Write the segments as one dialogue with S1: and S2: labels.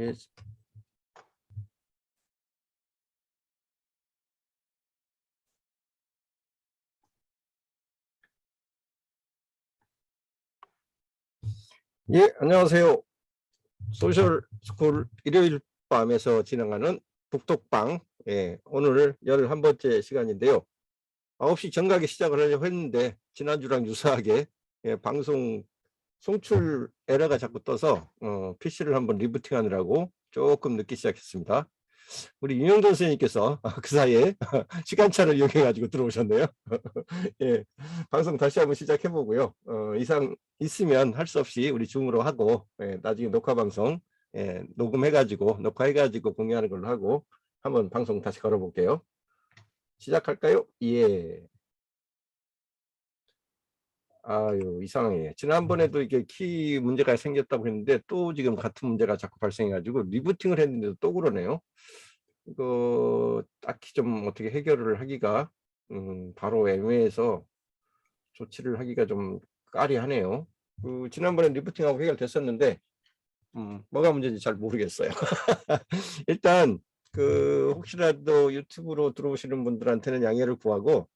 S1: 예. 예, 안녕하세요. 소셜 스쿨 일요일 밤에서 진행하는 북톡방. 예, 오늘 11번째 시간인데요. 9시 정각에 시작을 하려고 했는데 지난주랑 유사하게 방송 송출 에러가 자꾸 떠서 PC를 한번 리부팅 하느라고 조금 늦게 시작했습니다. 우리 윤영돈 선생님께서 그 사이에 시간차를 이용해 가지고 들어오셨네요. 예, 방송 다시 한번 시작해 보고요. 이상 있으면 할 수 없이 우리 줌으로 하고, 나중에 녹화 방송 녹음해 가지고 녹화해 가지고 공유하는 걸로 하고 한번 방송 다시 걸어 볼게요. 시작할까요? 예. 아유, 이상해. 지난번에도 이게 키 문제가 생겼다고 했는데 또 지금 같은 문제가 자꾸 발생해 가지고 리부팅을 했는데도 또 그러네요. 이거 딱히 좀 어떻게 해결을 하기가 바로 애매해서 조치를 하기가 좀 까리하네요. 지난번에 리부팅하고 해결됐었는데 뭐가 문제인지 잘 모르겠어요. 일단 혹시라도 유튜브로 들어오시는 분들한테는 양해를 구하고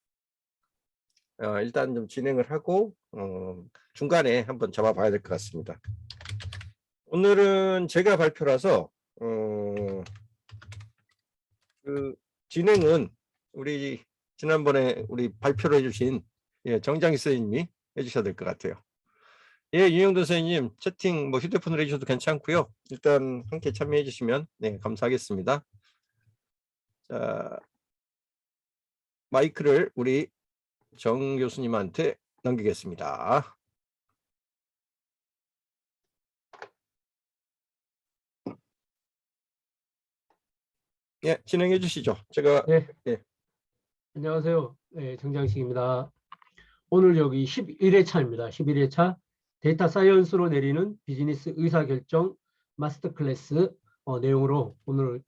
S1: 일단 좀 진행을 하고 중간에 한번 잡아봐야 될 것 같습니다. 오늘은 제가 발표라서 진행은 우리 지난번에 우리 발표를 해주신 정장희 선생님이 해주셔야 될 것 같아요. 예, 윤영도 선생님 채팅 뭐 휴대폰으로 해주셔도 괜찮고요. 일단 함께 참여해 주시면 감사하겠습니다. 자, 마이크를 우리 정 교수님한테 넘기겠습니다. 예, 진행해 주시죠. 제가
S2: 네. 안녕하세요. 정장식입니다. 오늘 여기 11회차입니다. 11회차 데이터 사이언스로 내리는 비즈니스 의사결정 마스터 클래스 내용으로 오늘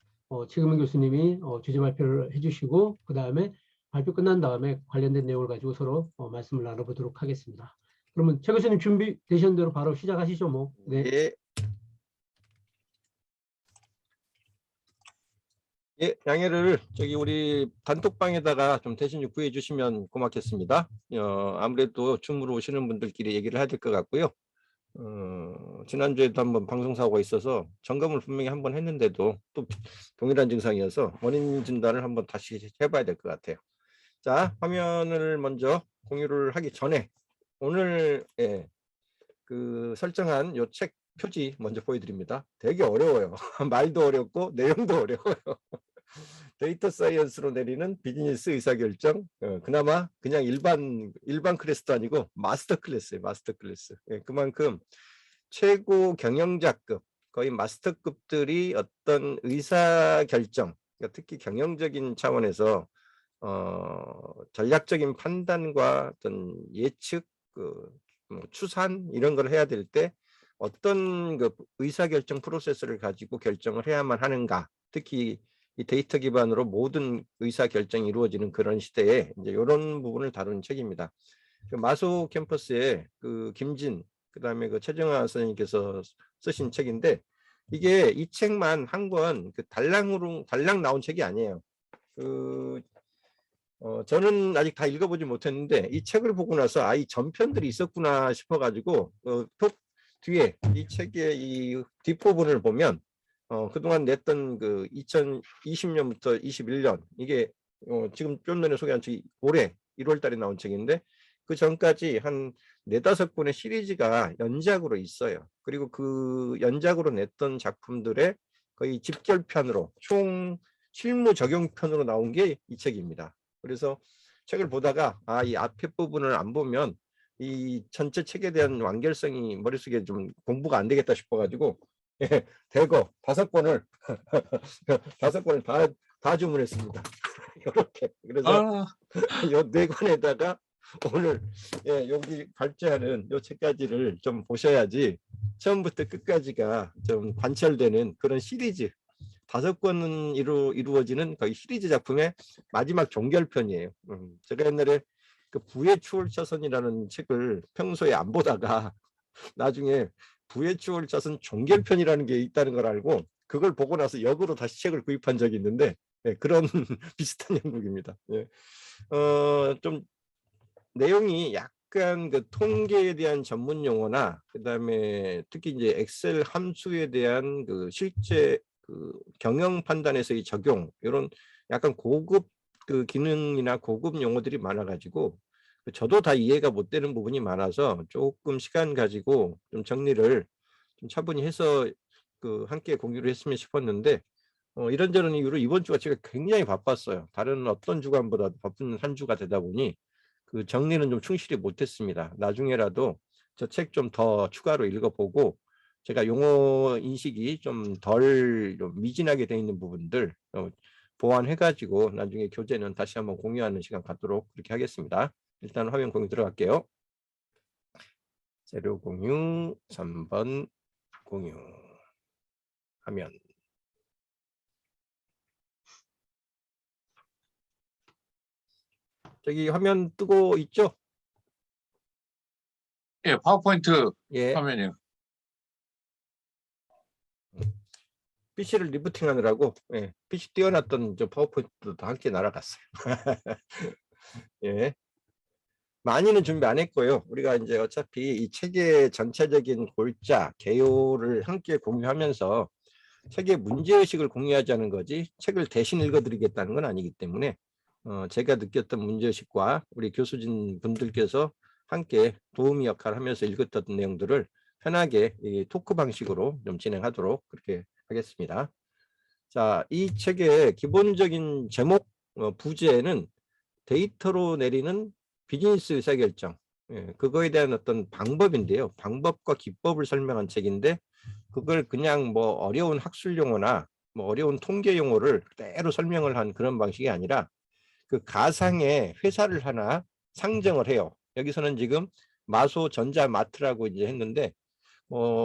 S2: 최금은 교수님이 주제 발표를 해주시고 그 다음에 발표 끝난 다음에 관련된 내용을 가지고 서로 말씀을 나눠보도록 하겠습니다. 그러면 최 교수님 준비되신 대로 바로 시작하시죠. 뭐. 네.
S1: 예. 예, 양해를 우리 단톡방에다가 좀 대신 구해 주시면 고맙겠습니다. 아무래도 줌으로 오시는 분들끼리 얘기를 해야 될 것 같고요. 지난주에도 한번 방송사고가 있어서 점검을 분명히 한번 했는데도 또 동일한 증상이어서 원인 진단을 한번 다시 해봐야 될 것 같아요. 자, 화면을 먼저 공유를 하기 전에 오늘 설정한 요 책 표지 먼저 보여드립니다. 되게 어려워요. 말도 어렵고 내용도 어려워요. 데이터 사이언스로 내리는 비즈니스 의사결정. 그나마 그냥 일반 클래스도 아니고 마스터 클래스예요. 마스터 클래스. 그만큼 최고 경영자급, 거의 마스터급들이 어떤 의사결정, 그러니까 특히 경영적인 차원에서 전략적인 판단과 어떤 예측, 추산 이런 걸 해야 될 때 어떤 의사결정 프로세스를 가지고 결정을 해야만 하는가. 특히 이 데이터 기반으로 모든 의사결정이 이루어지는 그런 시대에 이제 이런 부분을 다루는 책입니다. 마소 캠퍼스의 김진, 그다음에 최정아 선생님께서 쓰신 책인데 이게 이 책만 한 권 달랑 나온 책이 아니에요. 저는 아직 다 읽어보지 못했는데 이 책을 보고 나서 이 전편들이 있었구나 싶어가지고 뒤에 이 책의 이 뒷부분을 보면 그동안 냈던 2020년부터 21년 이게 지금 좀 전에 소개한 책이 올해 1월 달에 나온 책인데 그 전까지 한 4-5권의 시리즈가 연작으로 있어요. 그리고 그 연작으로 냈던 작품들의 거의 집결편으로 총 실무 적용편으로 나온 게 이 책입니다. 그래서 책을 보다가 이 앞에 부분을 안 보면 이 전체 책에 대한 완결성이 머릿속에 좀 공부가 안 되겠다 싶어가지고 대거 5권을 5권을 다 주문했습니다. 이렇게 그래서 요 4권에다가 오늘 여기 발제하는 요 책까지를 좀 보셔야지 처음부터 끝까지가 좀 관철되는 그런 시리즈 5권은 이루어지는 거의 시리즈 작품의 마지막 종결편이에요. 제가 옛날에 부의 추월차선이라는 책을 평소에 안 보다가 나중에 부의 추월차선 종결편이라는 게 있다는 걸 알고 그걸 보고 나서 역으로 다시 책을 구입한 적이 있는데 예, 그런 비슷한 형국입니다. 예. 좀 내용이 약간 그 통계에 대한 전문 용어나 그다음에 특히 이제 엑셀 함수에 대한 그 실제 그 경영 판단에서의 적용 이런 약간 고급 그 기능이나 고급 용어들이 많아가지고 저도 다 이해가 못 되는 부분이 많아서 조금 시간 가지고 좀 정리를 좀 차분히 해서 그 함께 공유를 했으면 싶었는데 이런저런 이유로 이번 주가 제가 굉장히 바빴어요. 다른 어떤 주간보다 바쁜 한 주가 되다 보니 그 정리는 좀 충실히 못했습니다. 나중에라도 저 책 좀 더 추가로 읽어보고 제가 용어 인식이 좀 덜 미진하게 돼 있는 부분들 보완해가지고 나중에 교재는 다시 한번 공유하는 시간 갖도록 그렇게 하겠습니다. 일단 화면 공유 들어갈게요. 재료 공유 3번 공유 화면. 저기 화면 뜨고 있죠?
S3: 예, 파워포인트
S1: 예.
S3: 화면이요.
S1: PC를 리부팅 하느라고 예, PC 띄워놨던 저 파워포인트도 함께 날아갔어요. 예. 많이는 준비 안 했고요. 우리가 이제 어차피 이 책의 전체적인 골자, 개요를 함께 공유하면서 책의 문제의식을 공유하자는 거지 책을 대신 읽어드리겠다는 건 아니기 때문에 제가 느꼈던 문제의식과 우리 교수진 분들께서 함께 도우미 역할을 하면서 읽었던 내용들을 편하게 이 토크 방식으로 좀 진행하도록 그렇게 하겠습니다. 자, 이 책의 기본적인 제목 부제는 데이터로 내리는 비즈니스 의사결정, 예, 그거에 대한 어떤 방법인데요. 방법과 기법을 설명한 책인데 그걸 그냥 뭐 어려운 학술 용어나 뭐 어려운 통계 용어를 그대로 설명을 한 그런 방식이 아니라 그 가상의 회사를 하나 상정을 해요. 여기서는 지금 마소 전자마트라고 이제 했는데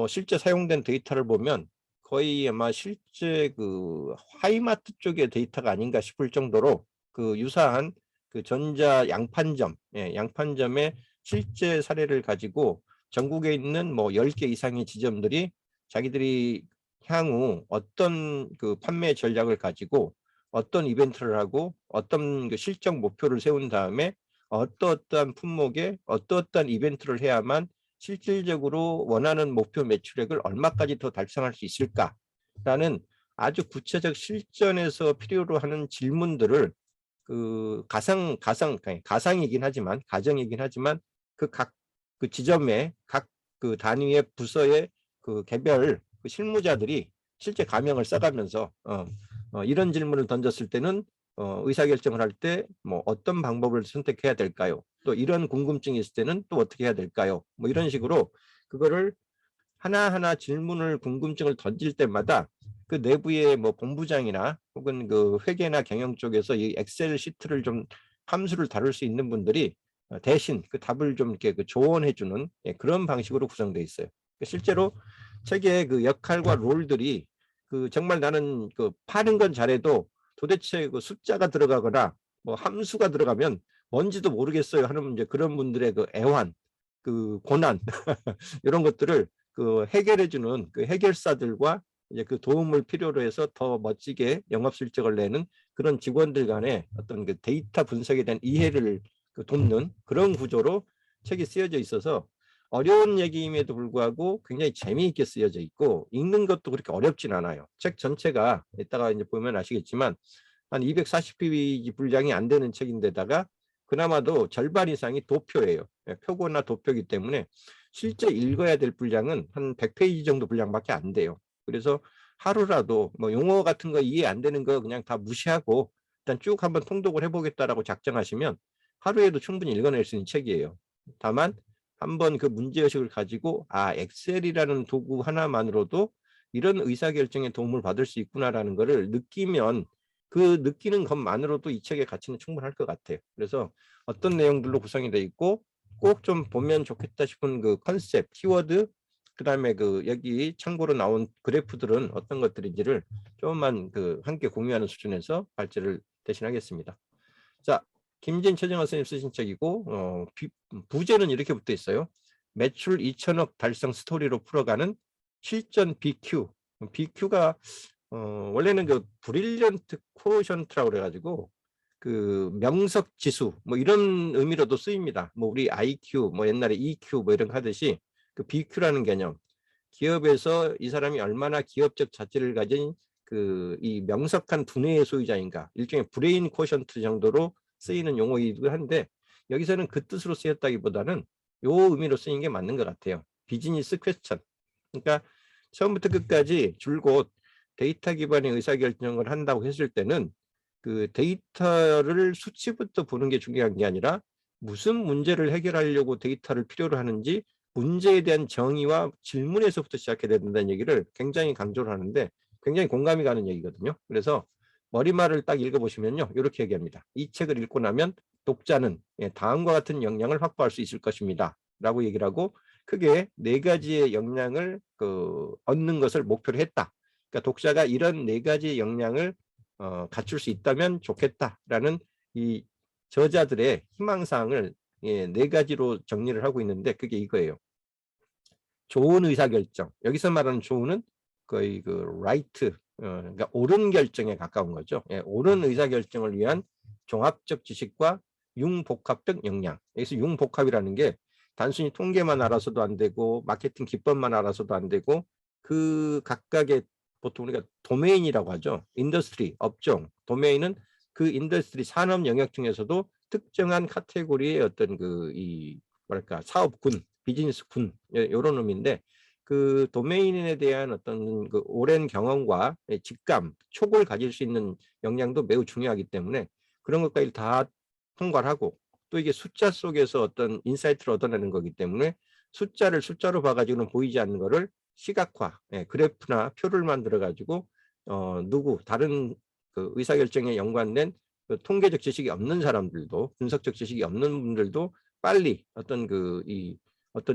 S1: 실제 사용된 데이터를 보면 거의 아마 실제 그 하이마트 쪽의 데이터가 아닌가 싶을 정도로 그 유사한 그 전자 양판점, 예, 양판점의 실제 사례를 가지고 전국에 있는 뭐 10개 이상의 지점들이 자기들이 향후 어떤 그 판매 전략을 가지고 어떤 이벤트를 하고 어떤 그 실적 목표를 세운 다음에 어떠한 품목에 어떠한 이벤트를 해야만 실질적으로 원하는 목표 매출액을 얼마까지 더 달성할 수 있을까라는 아주 구체적 실전에서 필요로 하는 질문들을 그 가상이긴 하지만 가정이긴 하지만 그 각 그 지점의 각 그 단위의 부서의 그 개별 그 실무자들이 실제 가명을 써가면서 이런 질문을 던졌을 때는 의사결정을 할 때 뭐 어떤 방법을 선택해야 될까요? 또 이런 궁금증이 있을 때는 또 어떻게 해야 될까요? 뭐 이런 식으로 그거를 하나하나 질문을 궁금증을 던질 때마다 그 내부의 뭐 본부장이나 혹은 그 회계나 경영 쪽에서 이 엑셀 시트를 좀 함수를 다룰 수 있는 분들이 대신 그 답을 좀 이렇게 그 조언해주는 그런 방식으로 구성되어 있어요. 실제로 책의 그 역할과 롤들이 그 정말 나는 그 파는 건 잘해도 도대체 그 숫자가 들어가거나 뭐 함수가 들어가면 뭔지도 모르겠어요 하는 이제 그런 분들의 그 애환, 그 고난 이런 것들을 그 해결해주는 그 해결사들과 이제 그 도움을 필요로 해서 더 멋지게 영업 실적을 내는 그런 직원들 간의 어떤 그 데이터 분석에 대한 이해를 그 돕는 그런 구조로 책이 쓰여져 있어서 어려운 얘기임에도 불구하고 굉장히 재미있게 쓰여져 있고 읽는 것도 그렇게 어렵진 않아요. 책 전체가 이따가 이제 보면 아시겠지만 한 240페이지 분량이 안 되는 책인데다가 그나마도 절반 이상이 도표예요. 표고나 도표이기 때문에 실제 읽어야 될 분량은 한 100페이지 정도 분량밖에 안 돼요. 그래서 하루라도 뭐 용어 같은 거 이해 안 되는 거 그냥 다 무시하고 일단 쭉 한번 통독을 해보겠다라고 작정하시면 하루에도 충분히 읽어낼 수 있는 책이에요. 다만 한번 그 문제의식을 가지고 엑셀이라는 도구 하나만으로도 이런 의사결정에 도움을 받을 수 있구나라는 것을 느끼면 그 느끼는 것만으로도 이 책의 가치는 충분할 것 같아요. 그래서 어떤 내용들로 구성이 되어 있고 꼭 좀 보면 좋겠다 싶은 그 컨셉, 키워드, 그다음에 그 여기 참고로 나온 그래프들은 어떤 것들인지를 조금만 그 함께 공유하는 수준에서 발제를 대신하겠습니다. 자, 김진 최정화 선생님 쓰신 책이고 부제는 이렇게 붙어 있어요. 매출 2천억 달성 스토리로 풀어가는 실전 BQ, BQ가 원래는 그 브릴리언트 코션트라고 그래가지고 그 명석 지수 뭐 이런 의미로도 쓰입니다. 뭐 우리 IQ 뭐 옛날에 EQ 뭐 이런 거 하듯이 그 BQ라는 개념, 기업에서 이 사람이 얼마나 기업적 자질을 가진 그 이 명석한 두뇌의 소유자인가, 일종의 브레인 코션트 정도로 쓰이는 용어이기도 한데, 여기서는 그 뜻으로 쓰였다기보다는 요 의미로 쓰인 게 맞는 것 같아요. 비즈니스 퀘스천. 그러니까 처음부터 끝까지 줄곧 데이터 기반의 의사결정을 한다고 했을 때는 그 데이터를 수치부터 보는 게 중요한 게 아니라 무슨 문제를 해결하려고 데이터를 필요로 하는지 문제에 대한 정의와 질문에서부터 시작해야 된다는 얘기를 굉장히 강조를 하는데, 굉장히 공감이 가는 얘기거든요. 그래서 머리말을 딱 읽어보시면요, 이렇게 얘기합니다. 이 책을 읽고 나면 독자는 다음과 같은 역량을 확보할 수 있을 것입니다 라고 얘기를 하고, 크게 4가지의 역량을 얻는 것을 목표로 했다. 그러니까 독자가 이런 4가지의 역량을 갖출 수 있다면 좋겠다라는 이 저자들의 희망사항을 4가지로 정리를 하고 있는데, 그게 이거예요. 좋은 의사결정. 여기서 말하는 좋은은 거의 그 라이트, 그러니까 옳은 결정에 가까운 거죠. 옳은 의사결정을 위한 종합적 지식과 융복합적 역량. 여기서 융복합이라는 게 단순히 통계만 알아서도 안 되고 마케팅 기법만 알아서도 안 되고, 그 각각의 보통 우리가 도메인이라고 하죠. 인더스트리, 업종. 도메인은 그 인더스트리 산업 영역 중에서도 특정한 카테고리의 어떤 이 뭐랄까 사업군, 비즈니스군 이런 의미인데, 그 도메인에 대한 어떤 그 오랜 경험과 직감, 촉을 가질 수 있는 역량도 매우 중요하기 때문에 그런 것까지 다 통과를 하고, 또 이게 숫자 속에서 어떤 인사이트를 얻어내는 거기 때문에 숫자를 숫자로 봐가지고는 보이지 않는 거를 시각화, 그래프나 표를 만들어 가지고 다른 그 의사결정에 연관된 그 통계적 지식이 없는 사람들도, 분석적 지식이 없는 분들도 빨리 어떤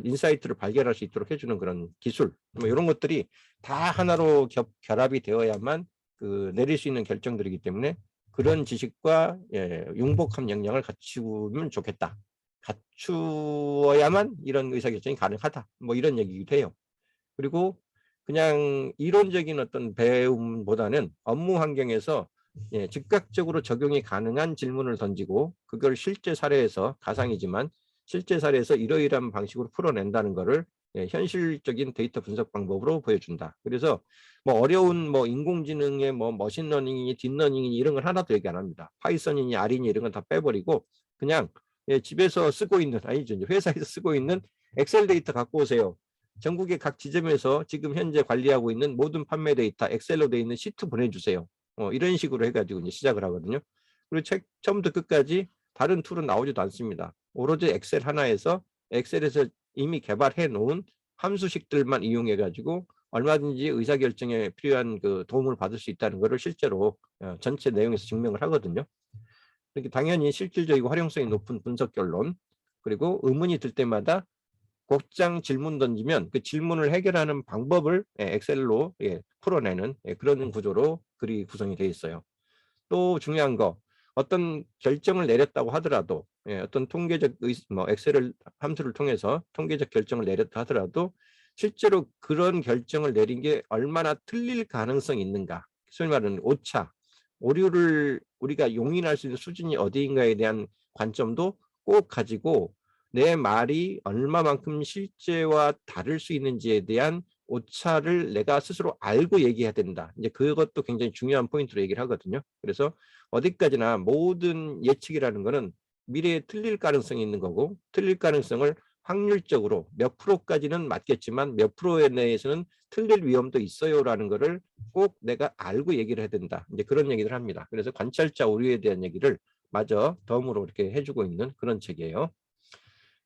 S1: 인사이트를 발견할 수 있도록 해주는 그런 기술, 뭐 이런 것들이 다 하나로 결합이 되어야만 내릴 수 있는 결정들이기 때문에 그런 지식과 융복합 역량을 갖추면 좋겠다. 갖추어야만 이런 의사결정이 가능하다. 뭐 이런 얘기기도 해요. 그리고 그냥 이론적인 어떤 배움보다는 업무 환경에서 즉각적으로 적용이 가능한 질문을 던지고, 그걸 실제 사례에서, 가상이지만 실제 사례에서 이러이러한 방식으로 풀어낸다는 것을 현실적인 데이터 분석 방법으로 보여준다. 그래서 뭐 어려운 뭐 인공지능의 뭐 머신러닝이니 딥러닝이니 이런 걸 하나도 얘기 안 합니다. 파이썬이니 R이니 이런 건 다 빼버리고 그냥 집에서 쓰고 있는, 아니죠, 회사에서 쓰고 있는 엑셀 데이터 갖고 오세요. 전국의 각 지점에서 지금 현재 관리하고 있는 모든 판매 데이터 엑셀로 되어 있는 시트 보내주세요. 이런 식으로 해가지고 이제 시작을 하거든요. 그리고 처음부터 끝까지 다른 툴은 나오지도 않습니다. 오로지 엑셀 하나에서 엑셀에서 이미 개발해 놓은 함수식들만 이용해 가지고 얼마든지 의사결정에 필요한 그 도움을 받을 수 있다는 것을 실제로 전체 내용에서 증명을 하거든요. 그렇게 당연히 실질적이고 활용성이 높은 분석 결론, 그리고 의문이 들 때마다 곧장 질문 던지면 그 질문을 해결하는 방법을 엑셀로 풀어내는 그런 구조로 글이 구성이 되어 있어요. 또 중요한 거, 어떤 결정을 내렸다고 하더라도 어떤 통계적 엑셀 함수를 통해서 통계적 결정을 내렸다 하더라도 실제로 그런 결정을 내린 게 얼마나 틀릴 가능성이 있는가, 소위 말하는 오차, 오류를 우리가 용인할 수 있는 수준이 어디인가에 대한 관점도 꼭 가지고 내 말이 얼마만큼 실제와 다를 수 있는지에 대한 오차를 내가 스스로 알고 얘기해야 된다. 이제 그것도 굉장히 중요한 포인트로 얘기를 하거든요. 그래서 어디까지나 모든 예측이라는 거는 미래에 틀릴 가능성이 있는 거고, 틀릴 가능성을 확률적으로 몇 프로까지는 맞겠지만 몇 프로에 내에서는 틀릴 위험도 있어요라는 거를 꼭 내가 알고 얘기를 해야 된다. 이제 그런 얘기를 합니다. 그래서 관찰자 오류에 대한 얘기를 마저 덤으로 이렇게 해주고 있는 그런 책이에요.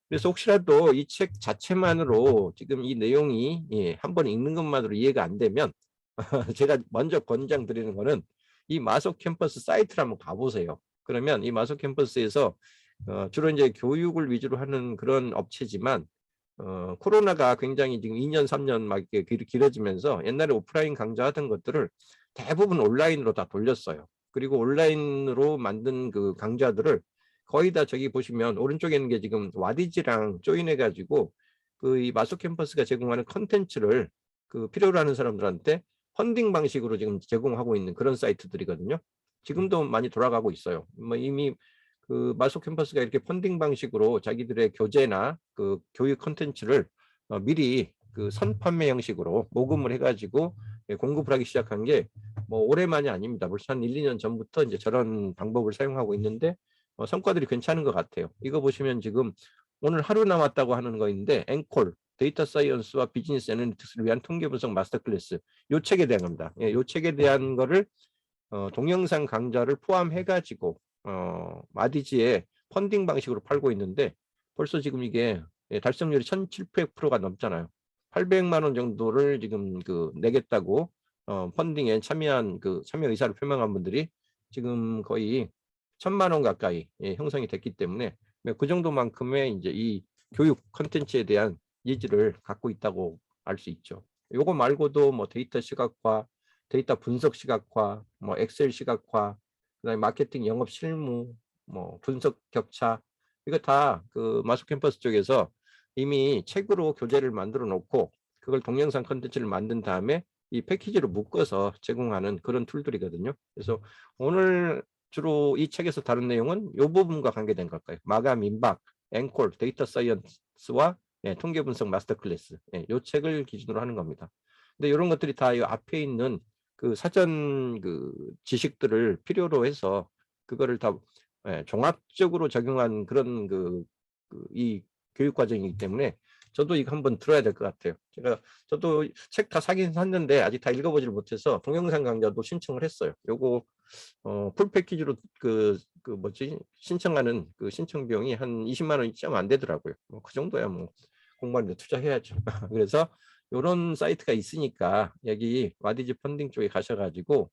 S1: 그래서 혹시라도 이 책 자체만으로 지금 이 내용이 한번 읽는 것만으로 이해가 안 되면 제가 먼저 권장드리는 거는 이 마소 캠퍼스 사이트를 한번 가보세요. 그러면 이 마소 캠퍼스에서 주로 이제 교육을 위주로 하는 그런 업체지만 코로나가 굉장히 지금 2년, 3년 막 이렇게 길어지면서 옛날에 오프라인 강좌하던 것들을 대부분 온라인으로 다 돌렸어요. 그리고 온라인으로 만든 그 강좌들을 거의 다 저기 보시면 오른쪽에 있는 게 지금 와디즈랑 조인해가지고 그 이 마소 캠퍼스가 제공하는 컨텐츠를 그 필요로 하는 사람들한테 펀딩 방식으로 지금 제공하고 있는 그런 사이트들이거든요. 지금도 많이 돌아가고 있어요. 뭐 이미 그 마소 캠퍼스가 이렇게 펀딩 방식으로 자기들의 교재나 그 교육 콘텐츠를 미리 그 선판매 형식으로 모금을 해가지고 공급을 하기 시작한 게 뭐 올해만이 아닙니다. 벌써 한 1, 2년 전부터 이제 저런 방법을 사용하고 있는데 성과들이 괜찮은 것 같아요. 이거 보시면 지금 오늘 하루 남았다고 하는 거인데 앵콜 데이터 사이언스와 비즈니스 애널리틱스를 위한 통계 분석 마스터 클래스 요 책에 대한 겁니다. 예, 요 책에 대한 거를 동영상 강좌를 포함해 가지고 마디지에 펀딩 방식으로 팔고 있는데 벌써 지금 이게 달성률이 1,700%가 넘잖아요. 800만 원 정도를 지금 그 내겠다고 펀딩에 참여한 그 참여 의사를 표명한 분들이 지금 거의 1,000만 원 가까이 형성이 됐기 때문에 그 정도만큼의 이제 이 교육 컨텐츠에 대한 니즈를 갖고 있다고 알 수 있죠. 요거 말고도 뭐 데이터 시각화, 데이터 분석 시각화, 뭐 엑셀 시각화, 그다음에 마케팅 영업 실무, 뭐 분석 격차 이거 다 그 마스 캠퍼스 쪽에서 이미 책으로 교재를 만들어 놓고 그걸 동영상 컨텐츠를 만든 다음에 이 패키지로 묶어서 제공하는 그런 툴들이거든요. 그래서 오늘 주로 이 책에서 다룬 내용은 이 부분과 관계된 걸까요? 마감, 임박, 앵콜, 데이터 사이언스와 통계 분석 마스터 클래스 이 책을 기준으로 하는 겁니다. 근데 이런 것들이 다 이 앞에 있는 그 사전 그 지식들을 필요로 해서 그거를 다 종합적으로 적용한 그런 이 교육 과정이기 때문에 저도 이거 한번 들어야 될 것 같아요. 저도 책 다 사긴 샀는데 아직 다 읽어보지를 못해서 동영상 강좌도 신청을 했어요. 요거 풀 패키지로 뭐지 신청하는 그 신청 비용이 한 20만 원이 좀 안 되더라고요. 뭐 그 정도야 뭐 공부하는데 투자해야죠. 그래서 이런 사이트가 있으니까 여기 와디즈 펀딩 쪽에 가셔가지고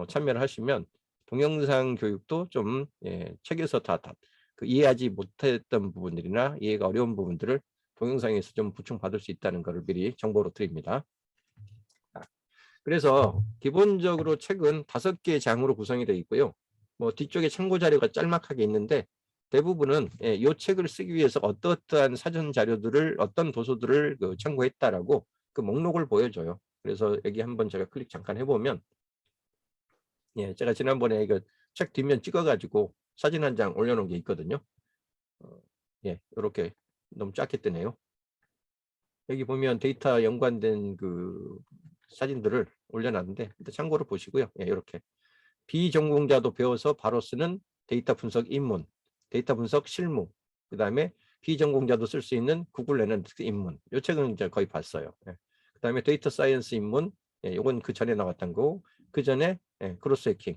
S1: 참여를 하시면 동영상 교육도 좀 책에서 그 이해하지 못했던 부분들이나 이해가 어려운 부분들을 동영상에서 좀 보충받을 수 있다는 것을 미리 정보로 드립니다. 그래서 기본적으로 책은 5개의 장으로 구성이 되어 있고요. 뭐 뒤쪽에 참고 자료가 짤막하게 있는데 대부분은 이 책을 쓰기 위해서 어떠한 사전 자료들을 어떤 도서들을 참고했다라고 그 목록을 보여줘요. 그래서 여기 한번 제가 클릭 잠깐 해보면 제가 지난번에 이거 책 뒷면 찍어가지고 사진 한 장 올려놓은 게 있거든요. 이렇게 너무 작게 뜨네요. 여기 보면 데이터 연관된 그 사진들을 올려놨는데 참고로 보시고요. 이렇게 비전공자도 배워서 바로 쓰는 데이터 분석 입문, 데이터 분석 실무, 그 다음에 비전공자도 쓸 수 있는 구글 애널리틱스 입문. 이 책은 이제 거의 봤어요. 그 다음에 데이터 사이언스 입문, 이건 그 전에 나왔던 거, 그 전에 크로스 해킹.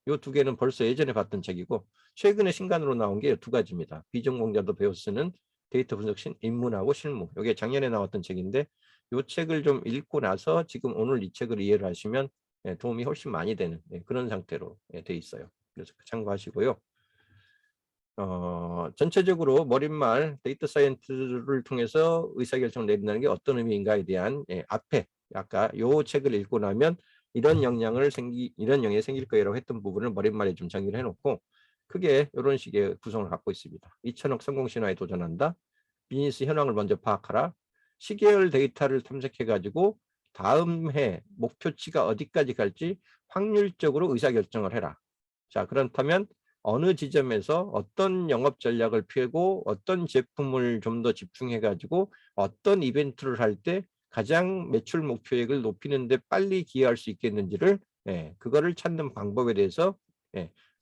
S1: 이 2개는 벌써 예전에 봤던 책이고 최근에 신간으로 나온 게 2가지입니다. 비전공자도 배워 쓰는 데이터 분석 입문하고 실무. 이게 작년에 나왔던 책인데 이 책을 좀 읽고 나서 지금 오늘 이 책을 이해를 하시면 도움이 훨씬 많이 되는 그런 상태로 돼 있어요. 그래서 참고하시고요. 전체적으로 머릿말 데이터 사이언스를 통해서 의사결정을 내린다는 게 어떤 의미인가에 대한 앞에 아까 요 책을 읽고 나면 이런 영향이 생길 거라고 했던 부분을 머릿말에 좀 정리를 해놓고 크게 이런 식의 구성을 갖고 있습니다. 2천억 성공 신화에 도전한다. 비즈니스 현황을 먼저 파악하라. 시계열 데이터를 탐색해가지고 다음 해 목표치가 어디까지 갈지 확률적으로 의사결정을 해라. 자, 그렇다면 어느 지점에서 어떤 영업 전략을 펴고 어떤 제품을 좀 더 집중해가지고 어떤 이벤트를 할 때 가장 매출 목표액을 높이는 데 빨리 기여할 수 있겠는지를 그거를 찾는 방법에 대해서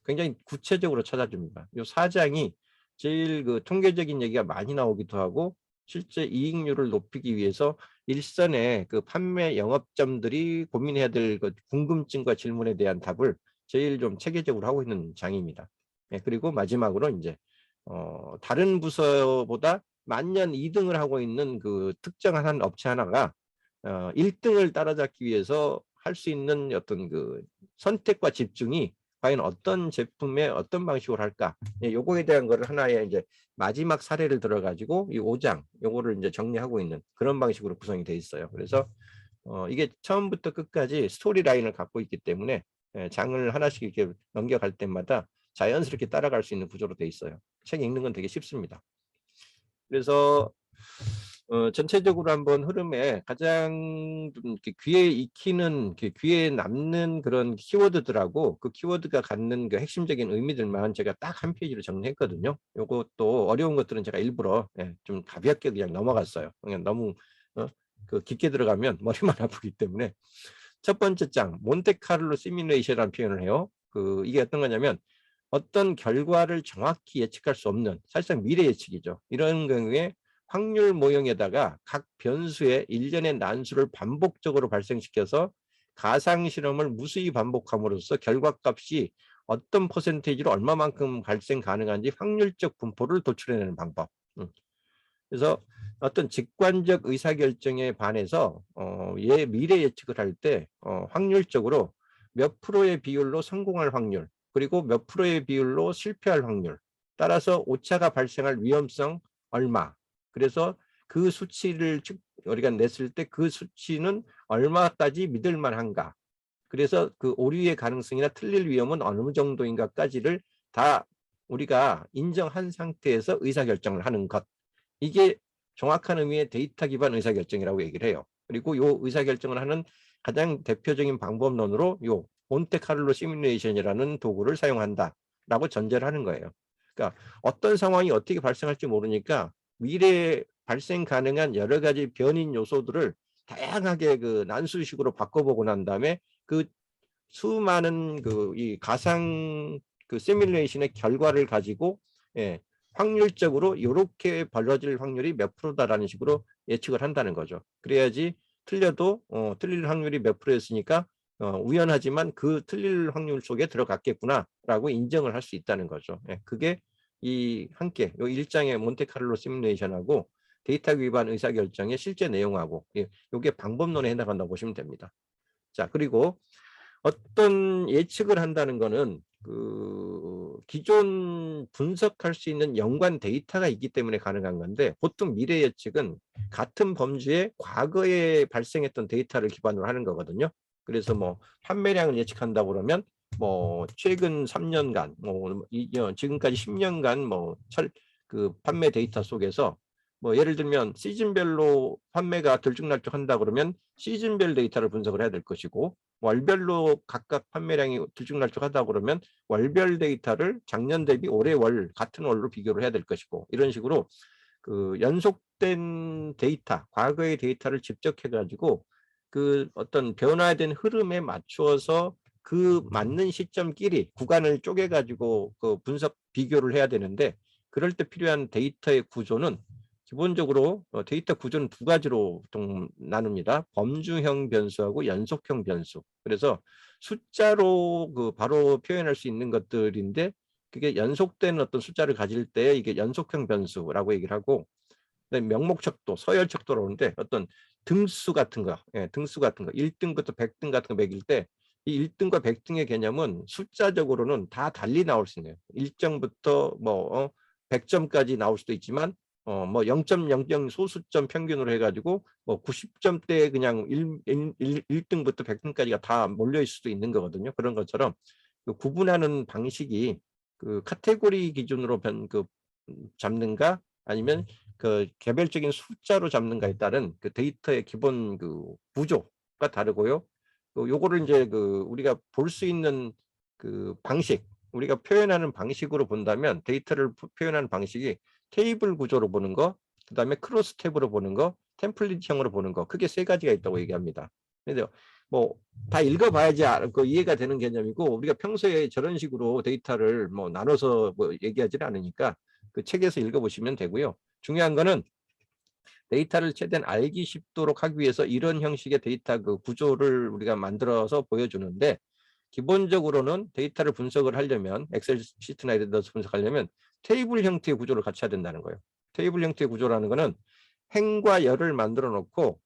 S1: 굉장히 구체적으로 찾아줍니다. 이 4장이 제일 그 통계적인 얘기가 많이 나오기도 하고 실제 이익률을 높이기 위해서 일선의 그 판매 영업점들이 고민해야 될 그 궁금증과 질문에 대한 답을 제일 좀 체계적으로 하고 있는 장입니다. 그리고 마지막으로 이제 다른 부서보다 만년 2등을 하고 있는 그 특정한 한 업체 하나가 1등을 따라잡기 위해서 할 수 있는 어떤 그 선택과 집중이 과연 어떤 제품에 어떤 방식으로 할까? 요거에 대한 거를 하나의 이제 마지막 사례를 들어가지고 이 5장 요거를 이제 정리하고 있는 그런 방식으로 구성이 돼 있어요. 그래서 이게 처음부터 끝까지 스토리 라인을 갖고 있기 때문에 장을 하나씩 이렇게 넘겨갈 때마다 자연스럽게 따라갈 수 있는 구조로 돼 있어요. 책 읽는 건 되게 쉽습니다. 그래서 전체적으로 한번 흐름에 가장 좀 이렇게 귀에 익히는, 귀에 남는 그런 키워드들하고 그 키워드가 갖는 그 핵심적인 의미들만 제가 딱 한 페이지로 정리했거든요. 요것도 어려운 것들은 제가 일부러 좀 가볍게 그냥 넘어갔어요. 그냥 너무 그 깊게 들어가면 머리만 아프기 때문에. 첫 번째 장, 몬테카를로 시뮬레이션이라는 표현을 해요. 이게 어떤 거냐면 어떤 결과를 정확히 예측할 수 없는, 사실상 미래 예측이죠. 이런 경우에 확률 모형에다가 각 변수의 일련의 난수를 반복적으로 발생시켜서 가상 실험을 무수히 반복함으로써 결과값이 어떤 퍼센테이지로 얼마만큼 발생 가능한지 확률적 분포를 도출해내는 방법. 그래서 어떤 직관적 의사결정에 반해서 미래 예측을 할 때 확률적으로 몇 프로의 비율로 성공할 확률, 그리고 몇 프로의 비율로 실패할 확률, 따라서 오차가 발생할 위험성 얼마, 그래서 그 수치를 우리가 냈을 때 그 수치는 얼마까지 믿을 만한가, 그래서 그 오류의 가능성이나 틀릴 위험은 어느 정도인가까지를 다 우리가 인정한 상태에서 의사결정을 하는 것, 이게 정확한 의미의 데이터 기반 의사결정이라고 얘기를 해요. 그리고 요 의사결정을 하는 가장 대표적인 방법론으로 요 몬테카를로 시뮬레이션이라는 도구를 사용한다라고 전제를 하는 거예요. 그러니까 어떤 상황이 어떻게 발생할지 모르니까 미래에 발생 가능한 여러 가지 변인 요소들을 다양하게 그 난수식으로 바꿔보고 난 다음에 그 수많은 이 가상 시뮬레이션의 결과를 가지고 확률적으로 이렇게 벌어질 확률이 몇 프로다라는 식으로 예측을 한다는 거죠. 그래야지 틀려도 틀릴 확률이 몇 프로였으니까 우연하지만 그 틀릴 확률 속에 들어갔겠구나라고 인정을 할 수 있다는 거죠. 그게 이 함께 이 일장의 몬테카를로 시뮬레이션하고 데이터 기반 의사결정의 실제 내용하고 이게 방법론에 해당한다고 보시면 됩니다. 자, 그리고 어떤 예측을 한다는 거는 기존 분석할 수 있는 연관 데이터가 있기 때문에 가능한 건데, 보통 미래 예측은 같은 범주에 과거에 발생했던 데이터를 기반으로 하는 거거든요. 그래서 뭐 판매량을 예측한다고 그러면 뭐 최근 3년간 지금까지 10년간 판매 데이터 속에서 뭐 예를 들면 시즌별로 판매가 들쭉날쭉한다 그러면 시즌별 데이터를 분석을 해야 될 것이고, 월별로 각각 판매량이 들쭉날쭉하다 그러면 월별 데이터를 작년 대비 올해 같은 월로 비교를 해야 될 것이고, 이런 식으로 연속된 데이터, 과거의 데이터를 집적해 가지고 어떤 변화된 흐름에 맞추어서 그 맞는 시점끼리 구간을 쪼개 가지고 분석 비교를 해야 되는데, 그럴 때 필요한 데이터의 구조는 기본적으로 데이터 구조는 두 가지로 보통 나눕니다. 범주형 변수하고 연속형 변수. 그래서 숫자로 바로 표현할 수 있는 것들인데, 그게 연속된 어떤 숫자를 가질 때 이게 연속형 변수라고 얘기를 하고, 명목척도, 서열척도로 오는데 어떤 등수 같은 거, 등수 같은 거, 1등부터 100등 같은 거 매길 때 이 1등과 100등의 개념은 숫자적으로는 다 달리 나올 수 있네요. 1점부터 100점까지 나올 수도 있지만 0.00 소수점 평균으로 해가지고 90점대 그냥 1등부터 100등까지가 다 몰려 있을 수도 있는 거거든요. 그런 것처럼 구분하는 방식이 카테고리 기준으로 잡는가 아니면 개별적인 숫자로 잡는가에 따른 데이터의 기본 구조가 다르고요. 요거를 이제 우리가 볼 수 있는 방식, 우리가 표현하는 방식으로 본다면 데이터를 표현하는 방식이 테이블 구조로 보는 거, 그다음에 크로스 탭으로 보는 거, 템플릿형으로 보는 거, 크게 세 가지가 있다고 얘기합니다. 그래서 다 읽어봐야지 이해가 되는 개념이고, 우리가 평소에 저런 식으로 데이터를 나눠서 얘기하지는 않으니까 그 책에서 읽어보시면 되고요. 중요한 거는 데이터를 최대한 알기 쉽도록 하기 위해서 이런 형식의 데이터 구조를 우리가 만들어서 보여주는데, 기본적으로는 데이터를 분석을 하려면, 엑셀 시트나 이런 데서 분석하려면 테이블 형태의 구조를 갖춰야 된다는 거예요. 테이블 형태의 구조라는 거는 행과 열을 만들어 놓고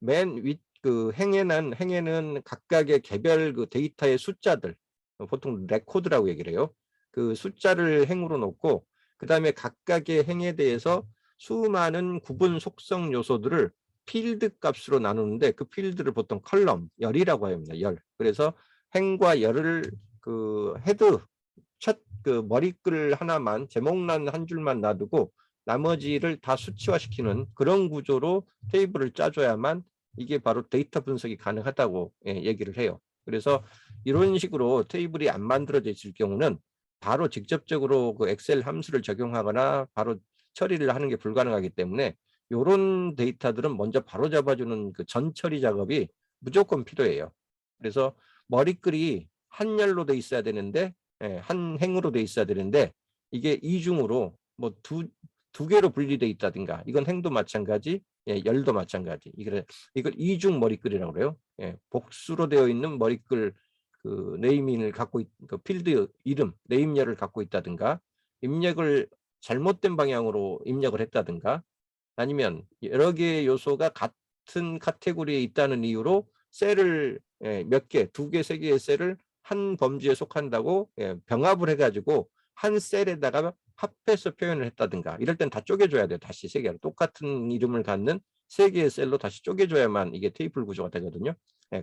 S1: 맨 윗 행에는 각각의 개별 데이터의 숫자들, 보통 레코드라고 얘기를 해요. 그 숫자를 행으로 놓고 그 다음에 각각의 행에 대해서 수많은 구분 속성 요소들을 필드 값으로 나누는데, 그 필드를 보통 컬럼, 열이라고 합니다. 열. 그래서 행과 열을 헤드 첫 머리글 하나만, 제목란 한 줄만 놔두고 나머지를 다 수치화시키는 그런 구조로 테이블을 짜줘야만 이게 바로 데이터 분석이 가능하다고 얘기를 해요. 그래서 이런 식으로 테이블이 안 만들어져 있을 경우는 바로 직접적으로 그 엑셀 함수를 적용하거나 바로 처리를 하는 게 불가능하기 때문에 이런 데이터들은 먼저 바로 잡아주는 그 전처리 작업이 무조건 필요해요. 그래서 머리글이 한 열로 돼 있어야 되는데 한 행으로 돼 있어야 되는데 이게 이중으로 뭐 두 개로 분리돼 있다든가 이건 행도 마찬가지 열도 마찬가지 이걸 이중 머리글이라고 그래요. 복수로 되어 있는 머리글 그 네이밍을 갖고 그 필드 이름 네임열을 갖고 있다든가 입력을 잘못된 방향으로 입력을 했다든가 아니면 여러 개의 요소가 같은 카테고리에 있다는 이유로 셀을 몇 개, 두 개, 세 개의 셀을 한 범주에 속한다고 병합을 해가지고 한 셀에다가 합해서 표현을 했다든가 이럴 땐 다 쪼개줘야 돼요. 다시 세 개로 똑같은 이름을 갖는 세 개의 셀로 다시 쪼개줘야만 이게 테이블 구조가 되거든요.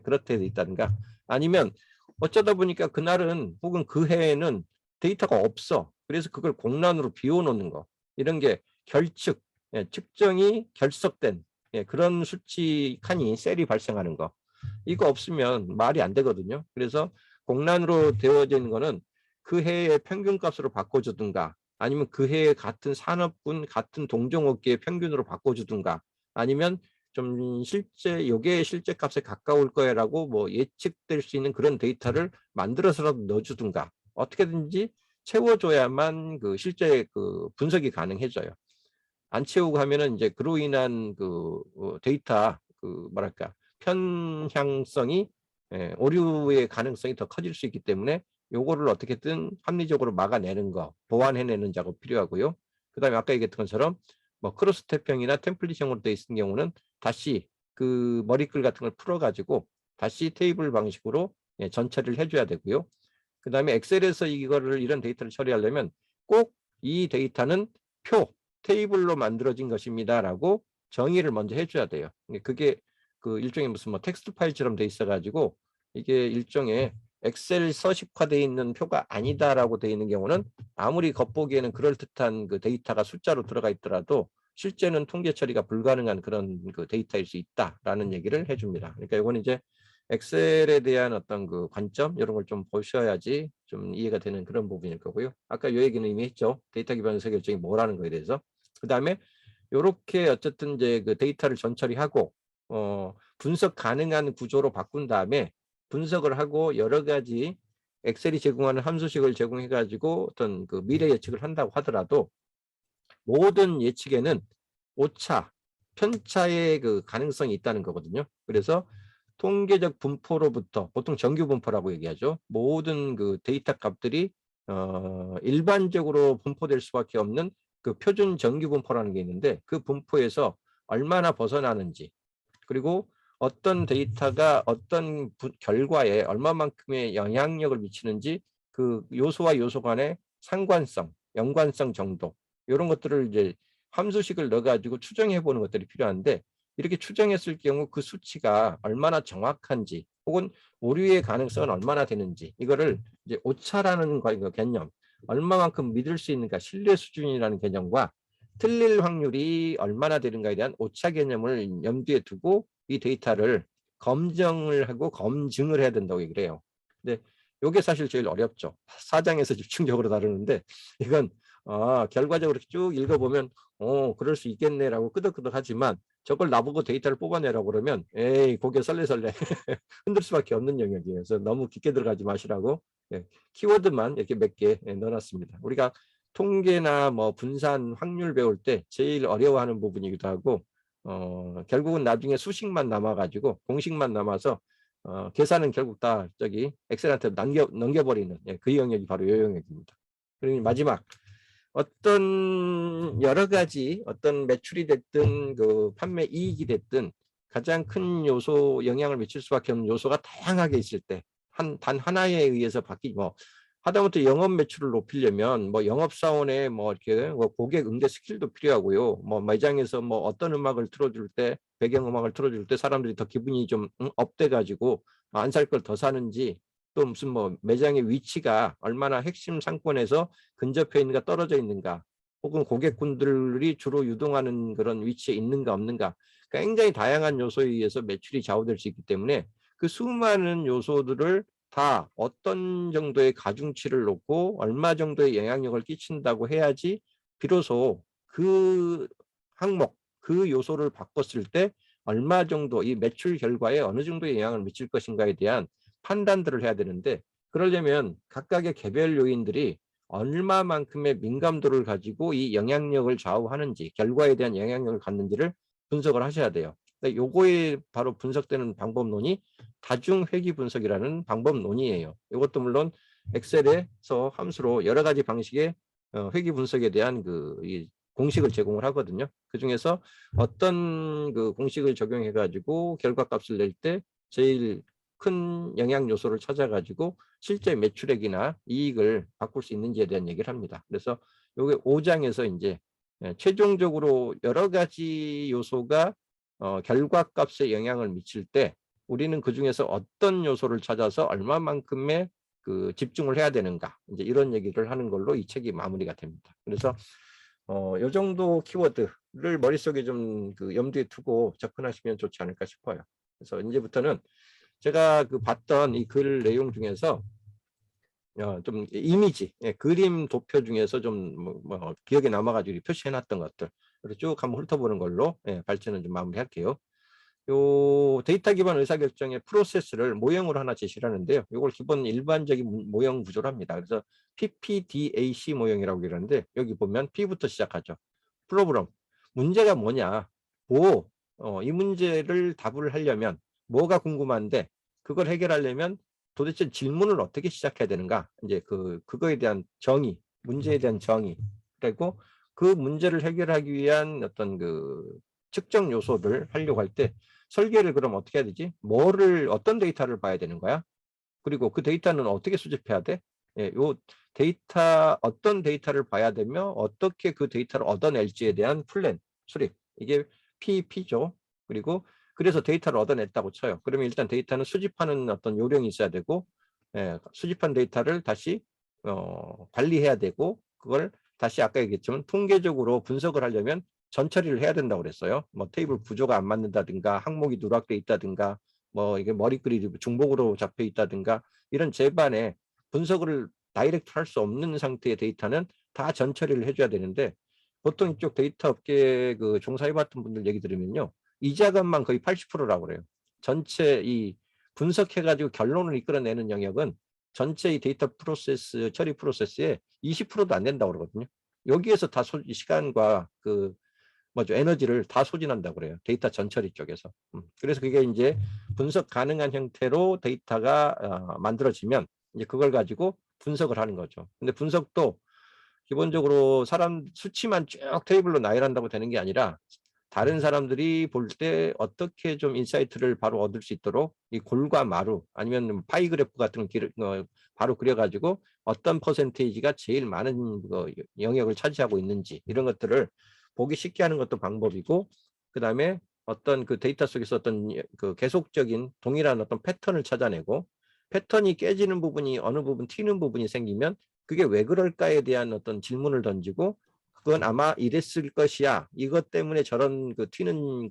S1: 그렇게 돼 있다든가 아니면 어쩌다 보니까 그날은 혹은 그 해에는 데이터가 없어. 그래서 그걸 공란으로 비워놓는 거 이런 게 결측 측정이 결석된 그런 수치 칸이 셀이 발생하는 거 이거 없으면 말이 안 되거든요. 그래서 공란으로 되어져 있는 거는 그 해의 평균값으로 바꿔주든가 아니면 그 해의 같은 산업군 같은 동종업계의 평균으로 바꿔주든가 아니면 좀 실제 요게 실제 값에 가까울 거야라고 뭐 예측될 수 있는 그런 데이터를 만들어서라도 넣어주든가 어떻게든지 채워줘야만 그 실제 그 분석이 가능해져요. 안 채우고 하면은 이제 그로 인한 그 데이터 그 뭐랄까 편향성이 오류의 가능성이 더 커질 수 있기 때문에 요거를 어떻게든 합리적으로 막아내는 거 보완해내는 작업 필요하고요. 그다음에 아까 얘기했던 것처럼 뭐 크로스 태평이나 템플릿형으로 되어 있는 경우는 다시 그 머리글 같은 걸 풀어가지고 다시 테이블 방식으로 전처리를 해줘야 되고요. 그다음에 엑셀에서 이거를 이런 데이터를 처리하려면 꼭 이 데이터는 표 테이블로 만들어진 것입니다라고 정의를 먼저 해줘야 돼요. 그게 그 일종의 무슨 뭐 텍스트 파일처럼 돼 있어가지고 이게 일종의 엑셀 서식화되어 있는 표가 아니다라고 되어 있는 경우는 아무리 겉보기에는 그럴듯한 그 데이터가 숫자로 들어가 있더라도 실제는 통계 처리가 불가능한 그런 그 데이터일 수 있다라는 얘기를 해줍니다. 그러니까 이건 이제 엑셀에 대한 어떤 그 관점 이런 걸 좀 보셔야지 좀 이해가 되는 그런 부분일 거고요. 아까 이 얘기는 이미 했죠. 데이터 기반 의사 결정이 뭐라는 거에 대해서. 그다음에 이렇게 어쨌든 이제 그 데이터를 전처리하고 분석 가능한 구조로 바꾼 다음에 분석을 하고 여러 가지 엑셀이 제공하는 함수식을 제공해 가지고 어떤 그 미래 예측을 한다고 하더라도 모든 예측에는 오차, 편차의 그 가능성이 있다는 거거든요. 그래서 통계적 분포로부터 보통 정규 분포라고 얘기하죠. 모든 그 데이터 값들이 일반적으로 분포될 수밖에 없는 그 표준 정규 분포라는 게 있는데 그 분포에서 얼마나 벗어나는지 그리고 어떤 데이터가 어떤 결과에 얼마만큼의 영향력을 미치는지 그 요소와 요소 간의 상관성, 연관성 정도 이런 것들을 이제 함수식을 넣어가지고 추정해 보는 것들이 필요한데 이렇게 추정했을 경우 그 수치가 얼마나 정확한지 혹은 오류의 가능성은 얼마나 되는지 이거를 이제 오차라는 개념 얼마만큼 믿을 수 있는가 신뢰 수준이라는 개념과 틀릴 확률이 얼마나 되는가에 대한 오차 개념을 염두에 두고 이 데이터를 검증을 하고 검증을 해야 된다고 얘기를 해요. 근데 이게 사실 제일 어렵죠. 사장에서 집중적으로 다루는데 이건 결과적으로 쭉 읽어보면 그럴 수 있겠네라고 끄덕끄덕 하지만 저걸 나보고 데이터를 뽑아내라고 그러면 에이 고개 설레설레 흔들 수밖에 없는 영역이에요. 그래서 너무 깊게 들어가지 마시라고 키워드만 이렇게 몇 개 넣어놨습니다. 우리가 통계나 뭐 분산 확률 배울 때 제일 어려워하는 부분이기도 하고 결국은 나중에 수식만 남아가지고 공식만 남아서 계산은 결국 다 저기 엑셀한테 넘겨버리는 그 영역이 바로 이 영역입니다. 그리고 마지막 어떤 여러 가지 어떤 매출이 됐든 그 판매 이익이 됐든 가장 큰 요소 영향을 미칠 수밖에 없는 요소가 다양하게 있을 때 단 하나에 의해서 바뀌 뭐 하다못해 영업 매출을 높이려면 뭐 영업사원의 뭐 이렇게 뭐 고객 응대 스킬도 필요하고요. 뭐 매장에서 뭐 어떤 음악을 틀어줄 때 배경음악을 틀어줄 때 사람들이 더 기분이 좀 업돼 가지고 안 살 걸 더 사는지 또 무슨 뭐 매장의 위치가 얼마나 핵심 상권에서 근접해 있는가 떨어져 있는가 혹은 고객군들이 주로 유동하는 그런 위치에 있는가 없는가, 굉장히 다양한 요소에 의해서 매출이 좌우될 수 있기 때문에 그 수많은 요소들을 다 어떤 정도의 가중치를 놓고 얼마 정도의 영향력을 끼친다고 해야지 비로소 그 항목, 그 요소를 바꿨을 때 얼마 정도 이 매출 결과에 어느 정도의 영향을 미칠 것인가에 대한 판단들을 해야 되는데, 그러려면 각각의 개별 요인들이 얼마만큼의 민감도를 가지고 이 영향력을 좌우하는지, 결과에 대한 영향력을 갖는지를 분석을 하셔야 돼요. 요거에 바로 분석되는 방법론이 다중회귀 분석이라는 방법론이에요. 이것도 물론 엑셀에서 함수로 여러 가지 방식의 회귀 분석에 대한 이 공식을 제공을 하거든요. 그 중에서 어떤 그 공식을 적용해 가지고 결과값을 낼 때 제일 큰 영향 요소를 찾아가지고 실제 매출액이나 이익을 바꿀 수 있는지에 대한 얘기를 합니다. 그래서 요게 5장에서 이제 최종적으로 여러 가지 요소가 결과값에 영향을 미칠 때 우리는 그 중에서 어떤 요소를 찾아서 얼마만큼의 그 집중을 해야 되는가, 이제 이런 얘기를 하는 걸로 이 책이 마무리가 됩니다. 그래서 요 정도 키워드를 머릿속에 좀 그 염두에 두고 접근하시면 좋지 않을까 싶어요. 그래서 이제부터는 제가 그 봤던 이 글 내용 중에서 좀 이미지, 그림 도표 중에서 좀 기억에 남아가지고 표시해놨던 것들 쭉 한번 훑어보는 걸로 발전은 좀 마무리할게요. 요 데이터 기반 의사결정의 프로세스를 모형으로 하나 제시를 하는데요. 이걸 기본 일반적인 모형 구조로 합니다. 그래서 PPDAC 모형이라고 그러는데, 여기 보면 P부터 시작하죠. 프로그램, 문제가 뭐냐, 이 문제를 답을 하려면 뭐가 궁금한데, 그걸 해결하려면 도대체 질문을 어떻게 시작해야 되는가, 이제 그거에 대한 정의, 문제에 대한 정의, 그리고 그 문제를 해결하기 위한 어떤 그 측정 요소를 하려고 할 때 설계를 그럼 어떻게 해야 되지? 어떤 데이터를 봐야 되는 거야? 그리고 그 데이터는 어떻게 수집해야 돼? 요 어떤 데이터를 봐야 되며 어떻게 그 데이터를 얻어낼지에 대한 플랜, 수립. 이게 PP죠. 그리고 그래서 데이터를 얻어냈다고 쳐요. 그러면 일단 데이터는 수집하는 어떤 요령이 있어야 되고, 수집한 데이터를 다시 관리해야 되고, 그걸 다시 아까 얘기했지만 통계적으로 분석을 하려면 전처리를 해야 된다고 그랬어요. 뭐 테이블 구조가 안 맞는다든가, 항목이 누락돼 있다든가, 뭐 이게 머리글이 중복으로 잡혀 있다든가, 이런 제반에 분석을 다이렉트 할 수 없는 상태의 데이터는 다 전처리를 해줘야 되는데, 보통 이쪽 데이터 업계 그 종사해봤던 분들 얘기 들으면요, 이 작업만 거의 80%라고 그래요. 전체 이 분석해가지고 결론을 이끌어내는 영역은 전체 이 데이터 프로세스, 처리 프로세스의 20%도 안 된다고 그러거든요. 여기에서 다 시간과 에너지를 다 소진한다고 그래요. 데이터 전처리 쪽에서. 그래서 그게 이제 분석 가능한 형태로 데이터가 만들어지면 이제 그걸 가지고 분석을 하는 거죠. 근데 분석도 기본적으로 사람 수치만 쭉 테이블로 나열한다고 되는 게 아니라, 다른 사람들이 볼 때 어떻게 좀 인사이트를 바로 얻을 수 있도록 이 골과 마루, 아니면 파이 그래프 같은 거 바로 그려가지고 어떤 퍼센테이지가 제일 많은 영역을 차지하고 있는지, 이런 것들을 보기 쉽게 하는 것도 방법이고, 그 다음에 어떤 그 데이터 속에서 어떤 그 계속적인 동일한 어떤 패턴을 찾아내고, 패턴이 깨지는 부분이 어느 부분 튀는 부분이 생기면 그게 왜 그럴까에 대한 어떤 질문을 던지고, 그건 아마 이랬을 것이야, 이것 때문에 저런 그 튀는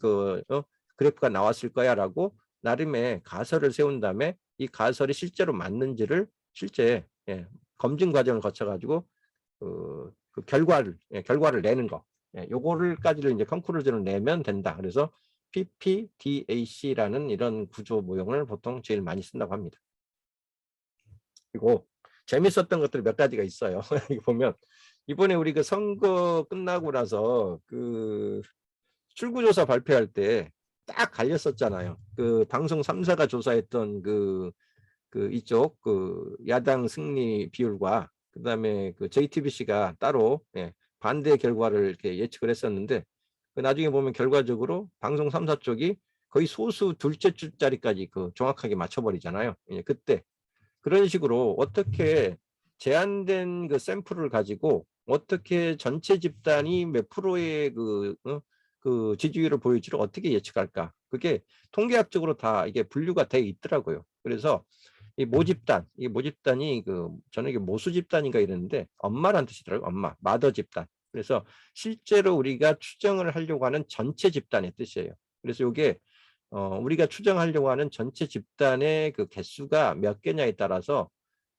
S1: 그래프가 나왔을 거야라고 나름의 가설을 세운 다음에 이 가설이 실제로 맞는지를 실제 검증 과정을 거쳐 가지고 그 결과를 내는 거, 요거를까지를 이제 컨클루전을 내면 된다. 그래서 PPDAC라는 이런 구조 모형을 보통 제일 많이 쓴다고 합니다. 그리고 재밌었던 것들이 몇 가지가 있어요. 이거 보면 이번에 우리 그 선거 끝나고 나서 그 출구조사 발표할 때 딱 갈렸었잖아요. 그 방송 3사가 조사했던 이쪽 그 야당 승리 비율과 그다음에 그 JTBC가 따로 반대 결과를 이렇게 예측을 했었는데, 그 나중에 보면 결과적으로 방송 3사 쪽이 거의 소수 둘째 줄자리까지 그 정확하게 맞춰버리잖아요. 그때 그런 식으로 어떻게 제한된 그 샘플을 가지고 어떻게 전체 집단이 몇 프로의 그 지지율을 보일지를 어떻게 예측할까? 그게 통계학적으로 다 이게 분류가 돼 있더라고요. 그래서 이 모집단이 저는 이게 모수 집단인가 이랬는데 엄마란 뜻이더라고요. 엄마, 마더 집단. 그래서 실제로 우리가 추정을 하려고 하는 전체 집단의 뜻이에요. 그래서 이게 우리가 추정하려고 하는 전체 집단의 그 개수가 몇 개냐에 따라서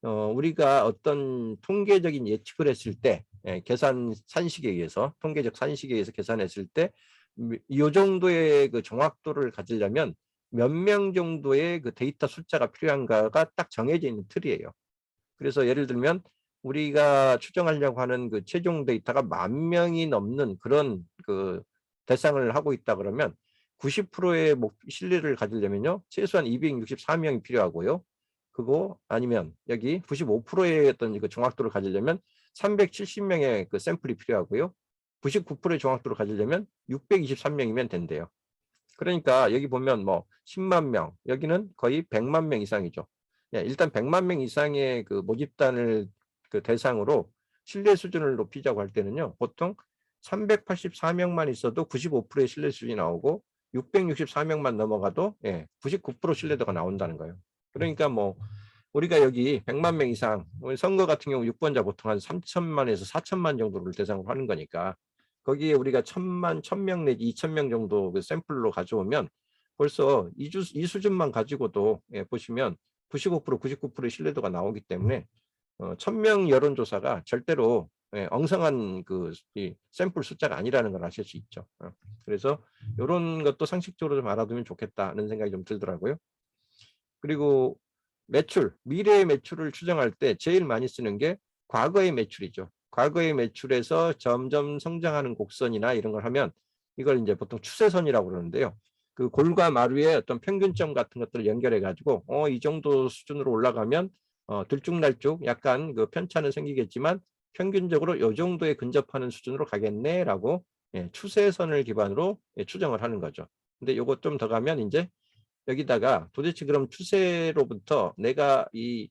S1: 우리가 어떤 통계적인 예측을 했을 때 계산 산식에 의해서 통계적 산식에 의해서 계산했을 때 이 정도의 그 정확도를 가지려면 몇 명 정도의 그 데이터 숫자가 필요한가가 딱 정해져 있는 틀이에요. 그래서 예를 들면 우리가 추정하려고 하는 그 최종 데이터가 10,000명이 넘는 그런 그 대상을 하고 있다 그러면 90%의 신뢰를 가지려면요 최소한 264명이 필요하고요. 그거 아니면 여기 95%의 어떤 그 정확도를 가지려면 370명의 그 샘플이 필요하고요. 99%의 정확도를 가지려면 623명이면 된대요. 그러니까 여기 보면 뭐 10만 명, 여기는 거의 100만 명 이상이죠. 일단 100만 명 이상의 그 모집단을 그 대상으로 신뢰 수준을 높이자고 할 때는요. 보통 384명만 있어도 95%의 신뢰 수준이 나오고 664명만 넘어가도 99% 신뢰도가 나온다는 거예요. 그러니까 뭐 우리가 여기 100만 명 이상, 선거 같은 경우 유권자 보통 한 3천만에서 4천만 정도를 대상으로 하는 거니까 거기에 우리가 1,000명 내지 2,000명 정도 그 샘플로 가져오면 벌써 이 수준만 가지고도 보시면 95%, 99%의 신뢰도가 나오기 때문에 1,000명 여론조사가 절대로 엉성한 그 샘플 숫자가 아니라는 걸 아실 수 있죠. 그래서 이런 것도 상식적으로 좀 알아두면 좋겠다는 생각이 좀 들더라고요. 그리고 매출, 미래의 매출을 추정할 때 제일 많이 쓰는 게 과거의 매출이죠. 과거의 매출에서 점점 성장하는 곡선이나 이런 걸 하면 이걸 이제 보통 추세선이라고 그러는데요. 그 골과 마루의 어떤 평균점 같은 것들을 연결해 가지고 이 정도 수준으로 올라가면 들쭉날쭉 약간 그 편차는 생기겠지만 평균적으로 이 정도에 근접하는 수준으로 가겠네라고 추세선을 기반으로 추정을 하는 거죠. 근데 요거 좀 더 가면 이제 여기다가 도대체 그럼 추세로부터 내가 이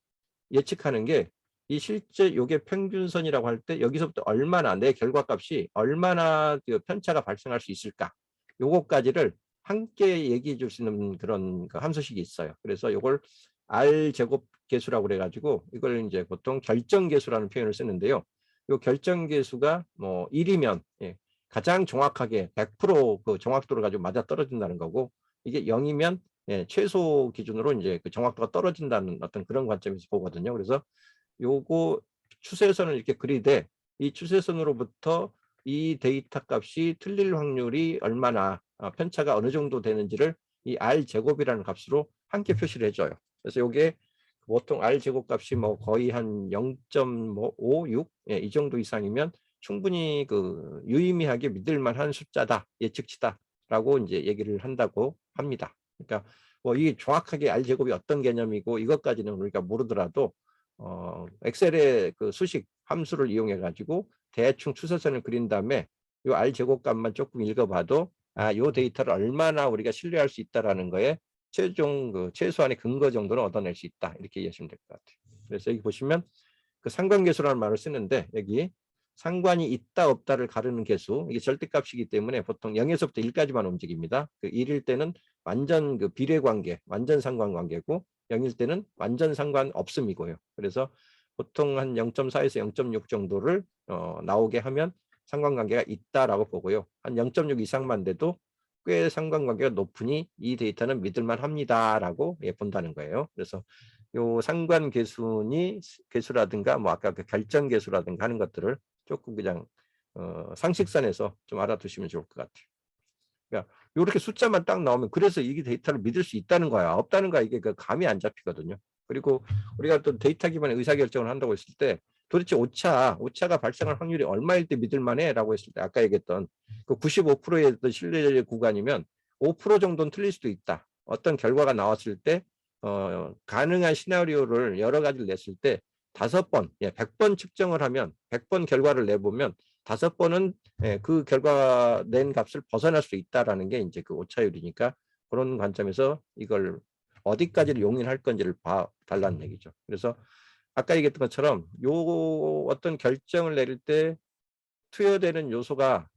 S1: 예측하는 게 이 실제 요게 평균선이라고 할 때 여기서부터 얼마나 내 결과값이 얼마나 그 편차가 발생할 수 있을까 요거까지를 함께 얘기해 줄 수 있는 그런 그 함수식이 있어요. 그래서 요걸 R 제곱 계수라고 그래 가지고 이걸 이제 보통 결정 계수라는 표현을 쓰는데요. 요 결정 계수가 뭐 1이면 가장 정확하게 100%그 정확도를 가지고 맞아 떨어진다는 거고 이게 0이면 최소 기준으로 이제 그 정확도가 떨어진다는 어떤 그런 관점에서 보거든요. 그래서 요거 추세선을 이렇게 그리되 이 추세선으로부터 이 데이터 값이 틀릴 확률이 얼마나 편차가 어느 정도 되는지를 이 R 제곱이라는 값으로 함께 표시를 해줘요. 그래서 요게 보통 R 제곱 값이 뭐 거의 한 0.56 이 정도 이상이면 충분히 그 유의미하게 믿을만한 숫자다, 예측치다라고 이제 얘기를 한다고 합니다. 그러니까 뭐 이 정확하게 R 제곱이 어떤 개념이고 이것까지는 우리가 모르더라도 엑셀의 그 수식 함수를 이용해 가지고 대충 추세선을 그린 다음에 이 R 제곱값만 조금 읽어봐도 요 데이터를 얼마나 우리가 신뢰할 수 있다라는 거에 최종 그 최소한의 근거 정도는 얻어낼 수 있다 이렇게 이해하시면 될 것 같아요. 그래서 여기 보시면 그 상관계수라는 말을 쓰는데 여기 상관이 있다 없다를 가르는 계수 이게 절대값이기 때문에 보통 0에서부터 1까지만 움직입니다. 그 1일 때는 완전 그 비례관계, 완전 상관관계고 0일 때는 완전 상관없음이고요. 그래서 보통 한 0.4에서 0.6 정도를 나오게 하면 상관관계가 있다라고 보고요. 한 0.6 이상만 돼도 꽤 상관관계가 높으니 이 데이터는 믿을만 합니다라고 본다는 거예요. 그래서 요 상관계수니 계수라든가 뭐 아까 그 결정계수라든가 하는 것들을 조금 그냥 상식선에서 좀 알아두시면 좋을 것 같아요. 그러니까 이렇게 숫자만 딱 나오면 그래서 이게 데이터를 믿을 수 있다는 거야. 없다는 거야. 이게 그 감이 안 잡히거든요. 그리고 우리가 또 데이터 기반의 의사결정을 한다고 했을 때 도대체 오차가 발생할 확률이 얼마일 때 믿을 만해? 라고 했을 때 아까 얘기했던 그 95%의 신뢰 구간이면 5% 정도는 틀릴 수도 있다. 어떤 결과가 나왔을 때 가능한 시나리오를 여러 가지를 냈을 때 5번, 100번 측정을 하면 100번 결과를 내보면 5번은 그 결과 낸 값을 벗어날 수 있다라는 게 이제 그 오차율이니까 그런 관점에서 이걸 어디까지를 용인할 건지를 봐달라는 얘기죠. 그래서 아까 얘기했던 것처럼 요 어떤 결정을 내릴 때 투여되는 요소가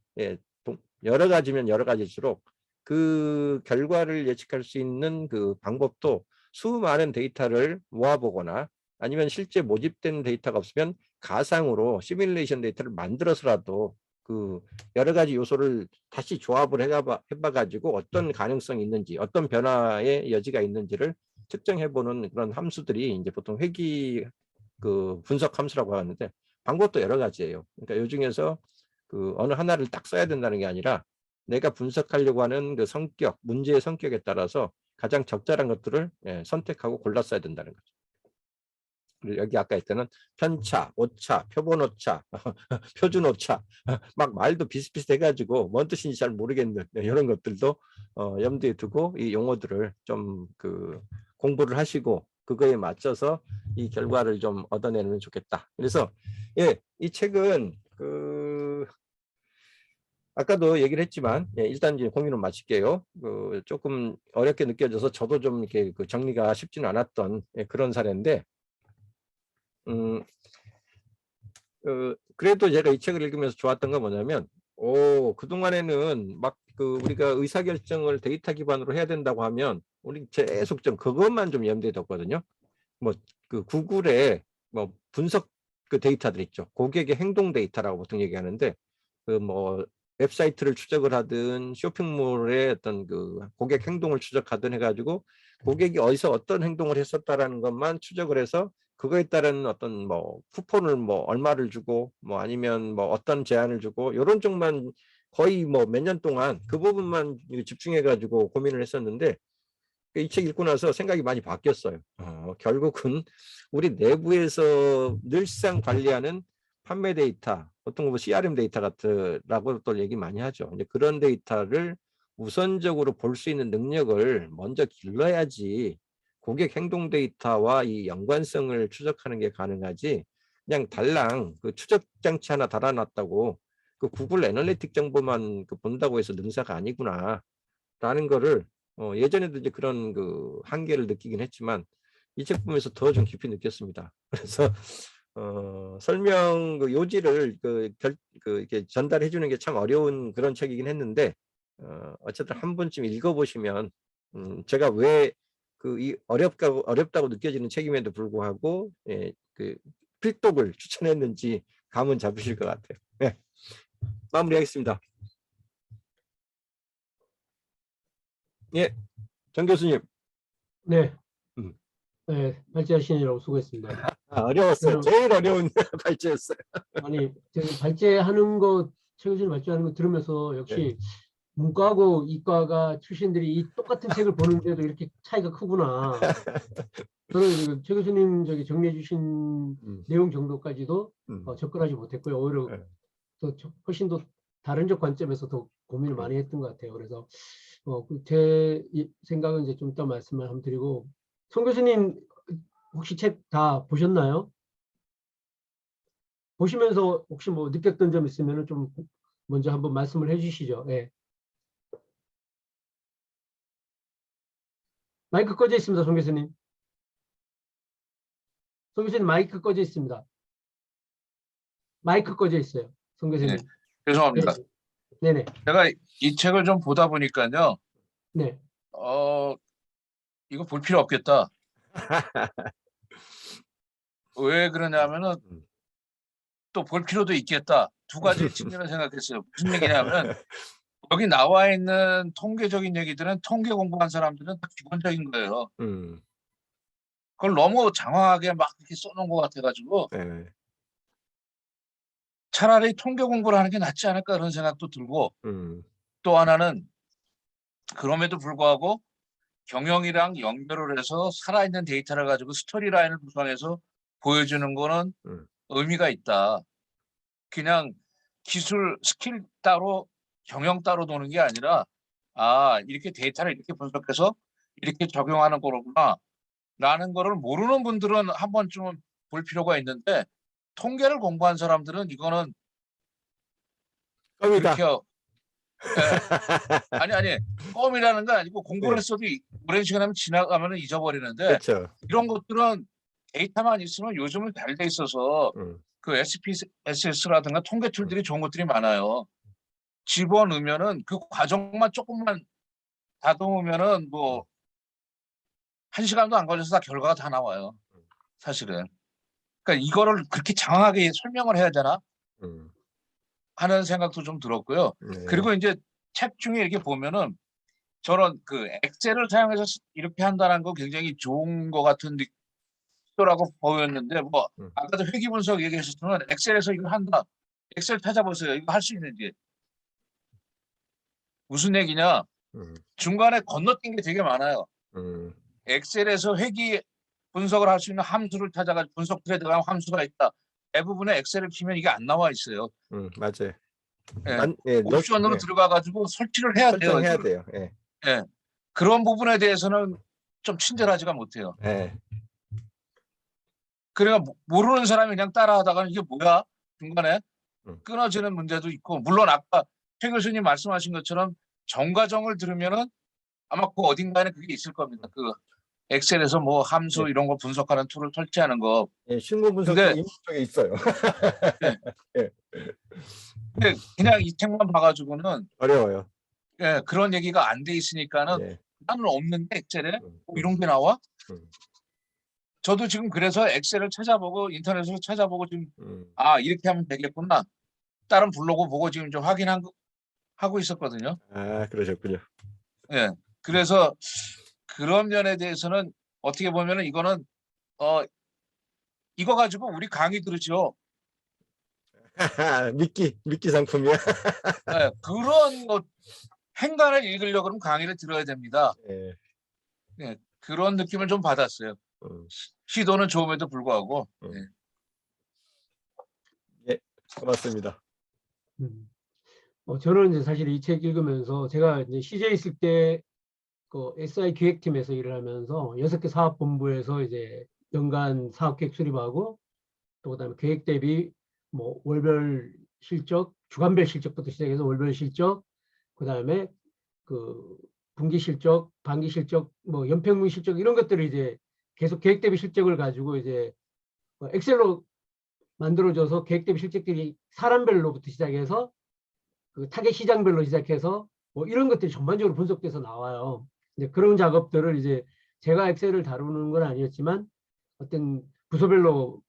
S1: 여러 가지면 여러 가지일수록 그 결과를 예측할 수 있는 그 방법도 수많은 데이터를 모아보거나 아니면 실제 모집된 데이터가 없으면 가상으로 시뮬레이션 데이터를 만들어서라도 그 여러 가지 요소를 다시 조합을 해봐가지고 어떤 가능성이 있는지, 어떤 변화의 여지가 있는지를 측정해보는 그런 함수들이 이제 보통 회귀 그 분석 함수라고 하는데 방법도 여러 가지예요. 그러니까 요 중에서 그 어느 하나를 딱 써야 된다는 게 아니라 내가 분석하려고 하는 그 성격, 문제의 성격에 따라서 가장 적절한 것들을 선택하고 골라 써야 된다는 거죠. 그리고 여기 아까 했던 편차, 오차, 표본 오차, 표준 오차 막 말도 비슷비슷해가지고 뭔 뜻인지 잘 모르겠는 이런 것들도 염두에 두고 이 용어들을 좀 그 공부를 하시고 그거에 맞춰서 이 결과를 좀 얻어내면 좋겠다. 그래서 이 책은 그 아까도 얘기를 했지만 일단 이제 공유는 마칠게요. 그 조금 어렵게 느껴져서 저도 좀 이렇게 그 정리가 쉽지는 않았던 그런 사례인데 그래도 제가 이 책을 읽으면서 좋았던 건 뭐냐면 그동안에는 막 그 우리가 의사결정을 데이터 기반으로 해야 된다고 하면 우리 계속 좀 그것만 좀 염두에 뒀거든요. 뭐 그 구글의 뭐 분석 그 데이터들 있죠. 고객의 행동 데이터라고 보통 얘기하는데 그 뭐 웹사이트를 추적을 하든 쇼핑몰의 어떤 그 고객 행동을 추적하든 해가지고 고객이 어디서 어떤 행동을 했었다라는 것만 추적을 해서 그거에 따른 어떤 뭐 쿠폰을 뭐 얼마를 주고 뭐 아니면 뭐 어떤 제한을 주고 이런 쪽만 거의 뭐 몇 년 동안 그 부분만 집중해 가지고 고민을 했었는데 이 책 읽고 나서 생각이 많이 바뀌었어요. 결국은 우리 내부에서 늘상 관리하는 판매 데이터, 보통 뭐 CRM 데이터 같으라고 또 얘기 많이 하죠. 이제 그런 데이터를 우선적으로 볼 수 있는 능력을 먼저 길러야지 고객 행동 데이터와 이 연관성을 추적하는 게 가능하지. 그냥 달랑 그 추적 장치 하나 달아놨다고 그 구글 애널리틱 정보만 그 본다고 해서 능사가 아니구나. 라는 거를 예전에도 이제 그런 그 한계를 느끼긴 했지만 이 책 보면서 더 좀 깊이 느꼈습니다. 그래서 설명 그 요지를 이렇게 전달해 주는 게 참 어려운 그런 책이긴 했는데 어쨌든 한 번쯤 읽어보시면 제가 왜 그 이 어렵다고 느껴지는 책임에도 불구하고 그 필독을 추천했는지 감은 잡으실 것 같아요. 네, 마무리하겠습니다. 예, 정 교수님.
S2: 네,
S1: 음.
S2: 네, 발제하시느라고 수고했습니다.
S1: 어려웠어요.
S2: 저는
S1: 제일 어려운 발제였어요.
S2: 아니 저기 발제하는 거 최교수님 발제하는 거 들으면서
S1: 네.
S2: 역시 문과고 이과가 출신들이 이 똑같은 책을 보는데도 이렇게 차이가 크구나. 저는 지금 최 교수님 저기 정리해 주신
S1: 음,
S2: 내용 정도까지도
S1: 음,
S2: 접근하지 못했고요. 오히려
S1: 네,
S2: 훨씬 더 다른적 관점에서 더 고민을
S1: 음.
S2: 많이 했던 것 같아요. 그래서 제 생각은 이제 좀 이따 말씀을 한번 드리고, 송 교수님 혹시 책 다 보셨나요? 보시면서 혹시 뭐 느꼈던 점 있으면 좀 먼저 한번 말씀을 해주시죠. 예. 마이크 꺼져 있습니다, 송 교수님. 송 교수님 마이크 꺼져 있습니다. 마이크 꺼져 있어요, 송
S3: 네,
S2: 교수님. 네,
S3: 죄송합니다.
S2: 네네,
S3: 제가 이 책을 좀 보다 보니까요,
S2: 네,
S3: 이거 볼 필요 없겠다. 왜 그러냐면은
S1: 음.
S3: 또 볼 필요도 있겠다. 두 가지 측면을 생각했어요. 무슨 얘기냐면 여기 나와 있는 통계적인 얘기들은 통계 공부한 사람들은 다 기본적인 거예요.
S1: 음,
S3: 그걸 너무 장황하게 막 이렇게 써놓은 것 같아가지고
S1: 네,
S3: 차라리 통계 공부를 하는 게 낫지 않을까 그런 생각도 들고
S1: 음,
S3: 또 하나는 그럼에도 불구하고 경영이랑 연결을 해서 살아있는 데이터를 가지고 스토리라인을 구성해서 보여주는 거는
S1: 음,
S3: 의미가 있다. 그냥 기술 스킬 따로 경영 따로 노는 게 아니라 이렇게 데이터를 이렇게 분석해서 이렇게 적용하는 거구나 라는 거를 모르는 분들은 한 번쯤은 볼 필요가 있는데 통계를 공부한 사람들은 이거는
S1: 껌이다.
S3: 그렇게 예, 아니 껌이라는 건 아니고 공부를
S1: 네,
S3: 했어도 오랜 시간 지나가면 잊어버리는데
S1: 그렇죠.
S3: 이런 것들은 데이터만 있으면 요즘은 잘 돼 있어서
S1: 음,
S3: 그 SPSS라든가 통계
S1: 음,
S3: 툴들이 좋은 것들이 많아요. 집어넣으면은 그 과정만 조금만 다듬으면은 뭐
S1: 음,
S3: 한 시간도 안 걸려서 다 결과가 다 나와요. 사실은. 그러니까 이거를 그렇게 장황하게 설명을 해야 되나?
S1: 음.
S3: 하는 생각도 좀 들었고요.
S1: 네.
S3: 그리고 이제 책 중에 이렇게 보면은 저런 그 엑셀을 사용해서 이렇게 한다는 거 굉장히 좋은 것 같은 느낌이라고 보였는데 뭐
S1: 음.
S3: 아까도 회귀 분석 얘기하셨지만 엑셀에서 이거 한다. 엑셀 찾아보세요. 이거 할 수 있는지. 무슨 얘기냐?
S1: 음,
S3: 중간에 건너뛴 게 되게 많아요.
S1: 음,
S3: 엑셀에서 회귀 분석을 할 수 있는 함수를 찾아가지고 분석틀에 들어가면 함수가 있다. 대부분의 엑셀을 키면 이게 안 나와 있어요.
S1: 맞아요.
S3: 예.
S1: 예,
S3: 옵션으로
S1: 예,
S3: 들어가가지고 설치를 해야 돼요.
S1: 설정해야
S3: 이걸.
S1: 돼요. 예,
S3: 예. 그런 부분에 대해서는 좀 친절하지가 못해요.
S1: 예,
S3: 그러니까 모르는 사람이 그냥 따라하다가 이게 뭐야? 중간에
S1: 음.
S3: 끊어지는 문제도 있고 물론 아까 최 교수님 말씀하신 것처럼 정과정을 들으면은 아마 그 어딘가에 그게 있을 겁니다. 그 엑셀에서 뭐 함수
S1: 예.
S3: 이런 거 분석하는 툴을 설치하는 거.
S1: 예, 실무 분석도
S3: 근데
S1: 이미 쪽에 있어요.
S3: 예.
S1: 예.
S3: 근데 그냥 이 책만 봐가지고는
S1: 어려워요.
S3: 예, 그런 얘기가 안 돼 있으니까는
S1: 예,
S3: 나는 없는데 엑셀에
S1: 음,
S3: 이런 게 나와?
S1: 음,
S3: 저도 지금 그래서 엑셀을 찾아보고 인터넷으로 찾아보고 지금
S1: 음.
S3: 아 이렇게 하면 되겠구나. 다른 블로그 보고 지금 좀 하고 있었거든요.
S1: 아, 그러셨군요.
S3: 예. 그래서 그런 면에 대해서는 어떻게 보면은 이거는 이거 가지고 우리 강의 들으죠.
S1: 미끼 상품이야.
S3: 예. 그런 행간을 읽으려고 그러면 강의를 들어야 됩니다.
S1: 예,
S3: 예. 그런 느낌을 좀 받았어요.
S1: 음,
S3: 시도는 좋음에도 불구하고. 예.
S1: 음. 예, 고맙습니다.
S2: 음. 저는 이제 사실 이 책 읽으면서 제가 이제 CJ 있을 때 그 SI 기획팀에서 일을 하면서 6개 사업본부에서 이제 연간 사업계획 수립하고 또 그다음에 계획 대비 뭐 월별 실적, 주간별 실적부터 시작해서 월별 실적, 그다음에 그 분기 실적, 반기 실적, 뭐 연평균 실적 이런 것들을 이제 계속 계획 대비 실적을 가지고 이제 엑셀로 만들어져서 계획 대비 실적들이 사람별로부터 시작해서 그 타겟 시장별로 시작해서 뭐 이런 것들이 전반적으로 분석돼서 나와요. 이제 그런 작업들을 이제 제가 엑셀을 다루는 건 아니었지만 어떤 부서별로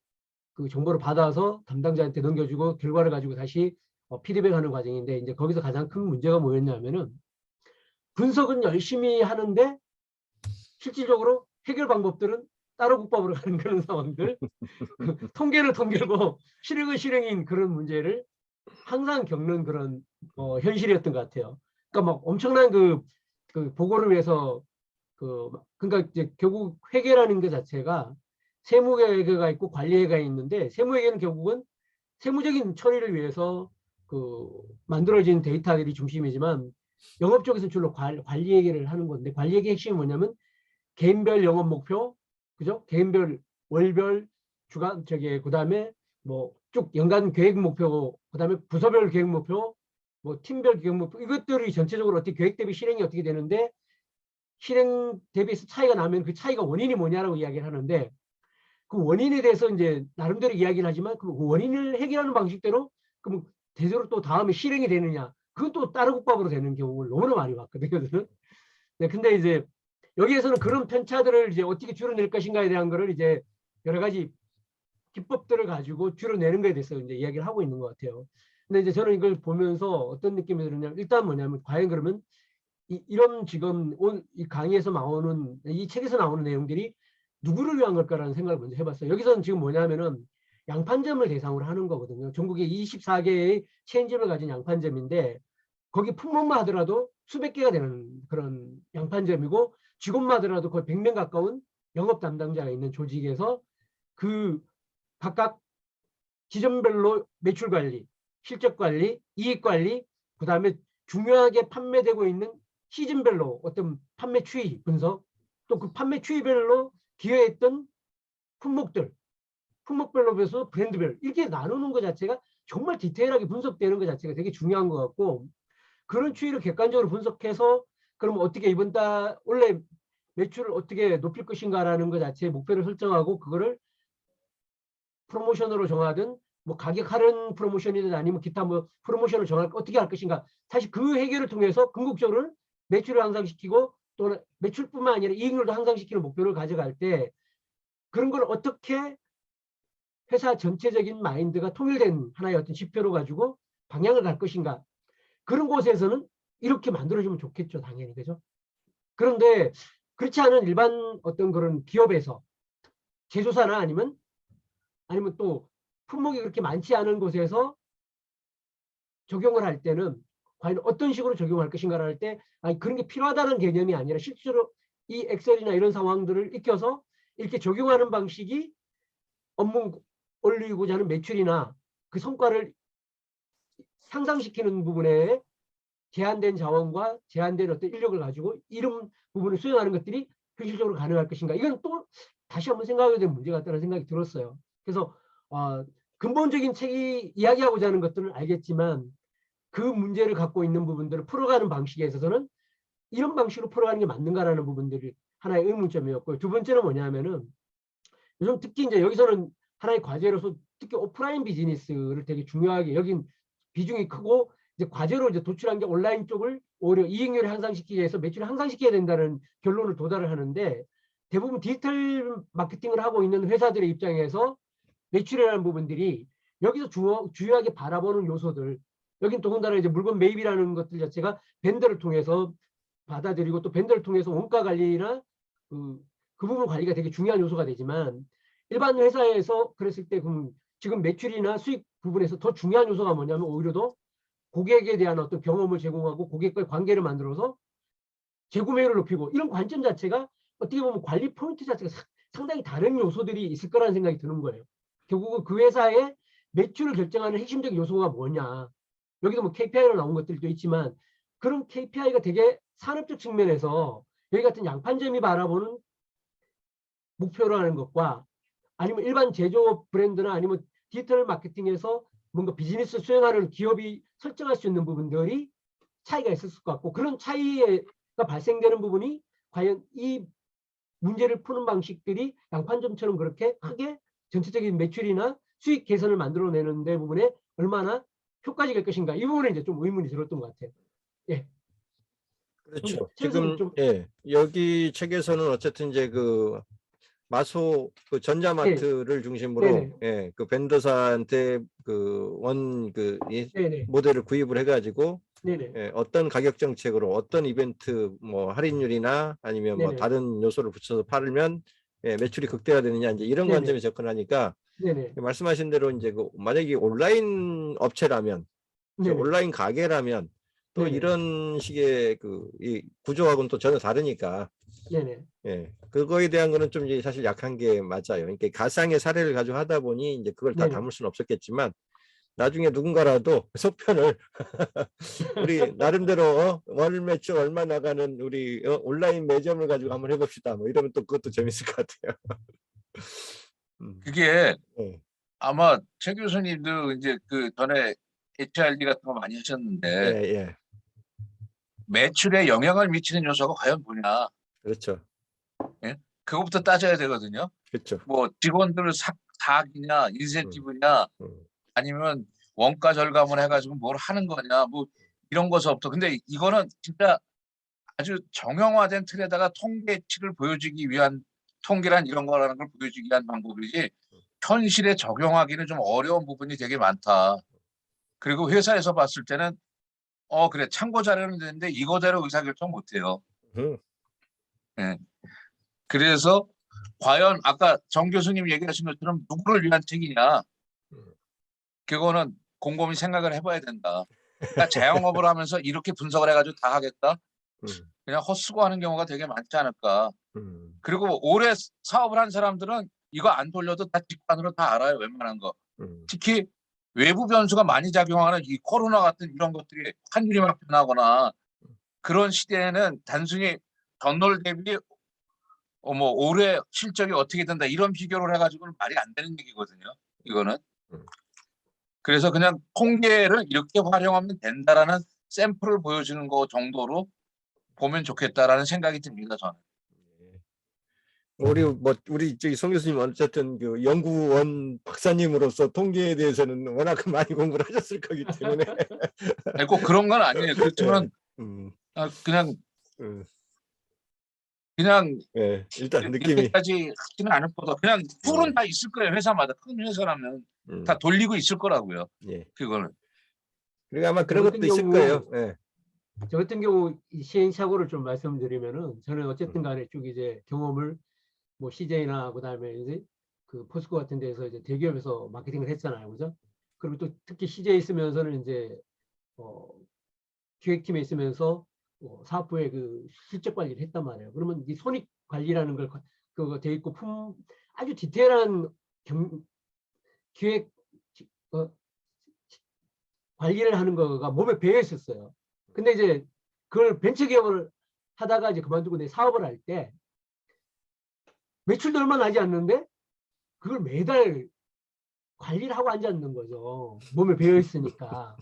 S2: 그 정보를 받아서 담당자한테 넘겨주고 결과를 가지고 다시 피드백하는 과정인데 이제 거기서 가장 큰 문제가 뭐였냐면은 분석은 열심히 하는데 실질적으로 해결 방법들은 따로 국밥으로 가는 그런 상황들, 통계를 통계고 실행은 실행인 그런 문제를 항상 겪는 그런 현실이었던 것 같아요. 그러니까 막 엄청난 그 보고를 위해서 그러니까 이제 결국 회계라는 게 자체가 세무회계가 있고 관리회계가 있는데 세무회계는 결국은 세무적인 처리를 위해서 만들어진 데이터들이 중심이지만 영업 쪽에서는 주로 관리회계를 하는 건데 관리회계 핵심이 뭐냐면 개인별 영업 목표, 그죠? 개인별 월별 주간 그다음에 뭐 쭉 연간 계획 목표, 그다음에 부서별 계획 목표, 뭐 팀별 계획 목표 이것들이 전체적으로 어떻게 계획 대비 실행이 어떻게 되는데 실행 대비해서 차이가 나면 그 차이가 원인이 뭐냐라고 이야기를 하는데 그 원인에 대해서 이제 나름대로 이야기를 하지만 그 원인을 해결하는 방식대로 그럼 대대로 또 다음에 실행이 되느냐 그건 또 다른 국밥으로 되는 경우를 너무나 많이 봤거든요. 네, 근데 이제 여기에서는 그런 편차들을 이제 어떻게 줄여낼 것인가에 대한 거를 이제 여러 가지 기법들을 가지고 줄여내는 거에 대해서 이제 이야기를 하고 있는 것 같아요. 근데 이제 저는 이걸 보면서 어떤 느낌이 드느냐면 일단 뭐냐면 과연 그러면 이런 지금 이 강의에서 나오는 이 책에서 나오는 내용들이 누구를 위한 걸까라는 생각을 먼저 해봤어요. 여기서는 지금 뭐냐면은 양판점을 대상으로 하는 거거든요. 전국에 24개의 체인점을 가진 양판점인데 거기 품목만 하더라도 수백 개가 되는 그런 양판점이고 직원만 하더라도 거의 100명 가까운 영업 담당자가 있는 조직에서 그 각각 지점별로 매출 관리, 실적 관리, 이익 관리, 그 다음에 중요하게 판매되고 있는 시즌별로 어떤 판매 추이 분석, 또 그 판매 추이별로 기여했던 품목별로 해서 브랜드별 이렇게 나누는 것 자체가 정말 디테일하게 분석되는 것 자체가 되게 중요한 것 같고 그런 추이를 객관적으로 분석해서 그럼 어떻게 이번 달 원래 매출을 어떻게 높일 것인가라는 것 자체의 목표를 설정하고 그거를 프로모션으로 정하든 뭐 가격 할인 프로모션이든 아니면 기타 뭐 프로모션을 정할 어떻게 할 것인가 사실 그 해결을 통해서 궁극적으로는 매출을 향상시키고 또는 매출뿐만 아니라 이익률도 향상시키는 목표를 가져갈 때 그런 걸 어떻게 회사 전체적인 마인드가 통일된 하나의 어떤 지표로 가지고 방향을 갈 것인가. 그런 곳에서는 이렇게 만들어주면 좋겠죠. 당연히. 그죠? 그런데 그렇지 않은 일반 어떤 그런 기업에서 제조사나 아니면 또 품목이 그렇게 많지 않은 곳에서 적용을 할 때는 과연 어떤 식으로 적용할 것인가를 할 때 아니 그런 게 필요하다는 개념이 아니라 실제로 이 엑셀이나 이런 상황들을 익혀서 이렇게 적용하는 방식이 업무 올리고자 하는 매출이나 그 성과를 향상시키는 부분에 제한된 자원과 제한된 어떤 인력을 가지고 이런 부분을 수행하는 것들이 현실적으로 가능할 것인가. 이건 또 다시 한번 생각해야 될 문제 같다는 생각이 들었어요. 그래서 근본적인 책이 이야기하고자 하는 것들은 알겠지만 그 문제를 갖고 있는 부분들을 풀어가는 방식에 있어서는 이런 방식으로 풀어가는 게 맞는가라는 부분들이 하나의 의문점이었고요. 두 번째는 뭐냐면은 요즘 특히 이제 여기서는 하나의 과제로서 특히 오프라인 비즈니스를 되게 중요하게 여긴 비중이 크고 이제 과제로 이제 도출한 게 온라인 쪽을 오히려 이익률을 향상시키기 위해서 매출을 향상시켜야 된다는 결론을 도달을 하는데 대부분 디지털 마케팅을 하고 있는 회사들의 입장에서 매출이라는 부분들이 여기서 주요하게 바라보는 요소들 여긴 더군다나 이제 물건 매입이라는 것들 자체가 벤더를 통해서 받아들이고 또 벤더를 통해서 원가 관리나 그 부분 관리가 되게 중요한 요소가 되지만 일반 회사에서 그랬을 때 지금 매출이나 수익 부분에서 더 중요한 요소가 뭐냐면 오히려 더 고객에 대한 어떤 경험을 제공하고 고객과의 관계를 만들어서 재구매율을 높이고 이런 관점 자체가 어떻게 보면 관리 포인트 자체가 상당히 다른 요소들이 있을 거라는 생각이 드는 거예요. 결국은 그 회사의 매출을 결정하는 핵심적인 요소가 뭐냐. 여기도 뭐 KPI로 나온 것들도 있지만 그런 KPI가 되게 산업적 측면에서 여기 같은 양판점이 바라보는 목표라는 것과 아니면 일반 제조업 브랜드나 아니면 디지털 마케팅에서 뭔가 비즈니스 수행하는 기업이 설정할 수 있는 부분들이 차이가 있었을 것 같고 그런 차이가 발생되는 부분이 과연 이 문제를 푸는 방식들이 양판점처럼 그렇게 크게 전체적인 매출이나 수익 개선을 만들어내는 데 부분에 얼마나 효과적일 것인가 이 부분에 이제 좀 의문이 들었던 것 같아요. 예.
S1: 그렇죠.
S2: 지금
S1: 지금 여기 책에서는 어쨌든 이제 그 마소 그 전자마트를 중심으로
S2: 네네.
S1: 그 벤더사한테
S2: 네네.
S1: 모델을 구입을 해가지고
S2: 네네.
S1: 어떤 가격 정책으로 어떤 이벤트 뭐 할인율이나 아니면 뭐
S2: 네네.
S1: 다른 요소를 붙여서 팔면 매출이 극대화되느냐 이제 이런
S2: 네네.
S1: 관점에 접근하니까
S2: 네네.
S1: 말씀하신 대로 이제 만약에 온라인 업체라면
S2: 네네.
S1: 온라인 가게라면 또
S2: 네네.
S1: 이런 식의 이 구조하고는 또 전혀 다르니까
S2: 네네.
S1: 그거에 대한 거는 좀 이제 사실 약한 게 맞아요. 그러니까 가상의 사례를 가지고 하다 보니 이제 그걸 다
S2: 네네.
S1: 담을 수는 없었겠지만 나중에 누군가라도 속편을 우리 나름대로 월 매출 얼마 나가는 우리 온라인 매점을 가지고 한번 해봅시다. 뭐 이러면 또 그것도 재밌을 것 같아요.
S3: 그게
S1: 네.
S3: 아마 최 교수님도 이제 그 전에 HRD 같은 거 많이 하셨는데
S1: 예.
S3: 매출에 영향을 미치는 요소가 과연 뭐냐?
S1: 그렇죠.
S3: 예? 그거부터 따져야 되거든요.
S1: 그렇죠.
S3: 뭐 직원들 사기냐, 인센티브냐,
S1: 음.
S3: 아니면 원가 절감을 해가지고 뭘 하는 거냐, 뭐 이런 것부터. 근데 이거는 진짜 아주 정형화된 틀에다가 통계치를 보여주기 위한 통계란 이런 거라는 걸 보여주기 위한 방법이지 현실에 적용하기는 좀 어려운 부분이 되게 많다. 그리고 회사에서 봤을 때는 그래 참고 자료는 되는데 이거대로 의사결정 못해요.
S1: 음.
S3: 예. 그래서 과연 아까 정 교수님 얘기하신 것처럼 누구를 위한 책이냐 그거는 곰곰이 생각을 해봐야 된다. 그러니까 자영업을 하면서 이렇게 분석을 해가지고 다 하겠다? 그냥 헛수고하는 경우가 되게 많지 않을까. 그리고 오래 사업을 한 사람들은 이거 안 돌려도 다 직관으로 다 알아요. 웬만한 거. 특히 외부 변수가 많이 작용하는 이 코로나 같은 이런 것들이 환율이 막 변하거나 그런 시대에는 단순히 전월 대비 뭐 올해 실적이 어떻게 된다 이런 비교를 해가지고는 말이 안 되는 얘기거든요. 이거는. 그래서 그냥 통계를 이렇게 활용하면 된다라는 샘플을 보여주는 거 정도로 보면 좋겠다라는 생각이 듭니다. 저는.
S1: 우리 저기 송 교수님 어쨌든 그 연구원 박사님으로서 통계에 대해서는 워낙 많이 공부를 하셨을 거기 때문에
S3: 아니, 꼭 그런 건 아니에요. 그렇지만 그냥
S1: 일단 느낌이
S3: 이렇게까지 하지는 않을 거다. 그냥 툴은 다 있을 거예요. 회사마다 큰 회사라면 다 돌리고 있을 거라고요.
S1: 예.
S3: 그거는.
S1: 그리고 아마 그런
S2: 저
S1: 것도
S2: 같은
S1: 있을
S2: 경우
S1: 거예요. 예.
S2: 저 같은 경우 이 시행착오를 좀 말씀드리면은 저는 어쨌든 간에 쭉 이제 경험을 뭐 CJ나 그다음에 이제 그 포스코 같은 데서 이제 대기업에서 마케팅을 했잖아요. 그죠? 그리고 또 특히 CJ 있으면서는 이제 기획팀에 있으면서 사업부의 그 실적 관리를 했단 말이에요. 그러면 이 손익 관리라는 걸 그거 돼 있고 아주 디테일한 기획 어, 관리를 하는 거가 몸에 배어 있었어요. 근데 이제 그걸 벤처기업을 하다가 이제 그만두고 내 사업을 할 때 매출도 얼마 나지 않는데 그걸 매달 관리를 하고 앉았는 거죠. 몸에 배어 있으니까.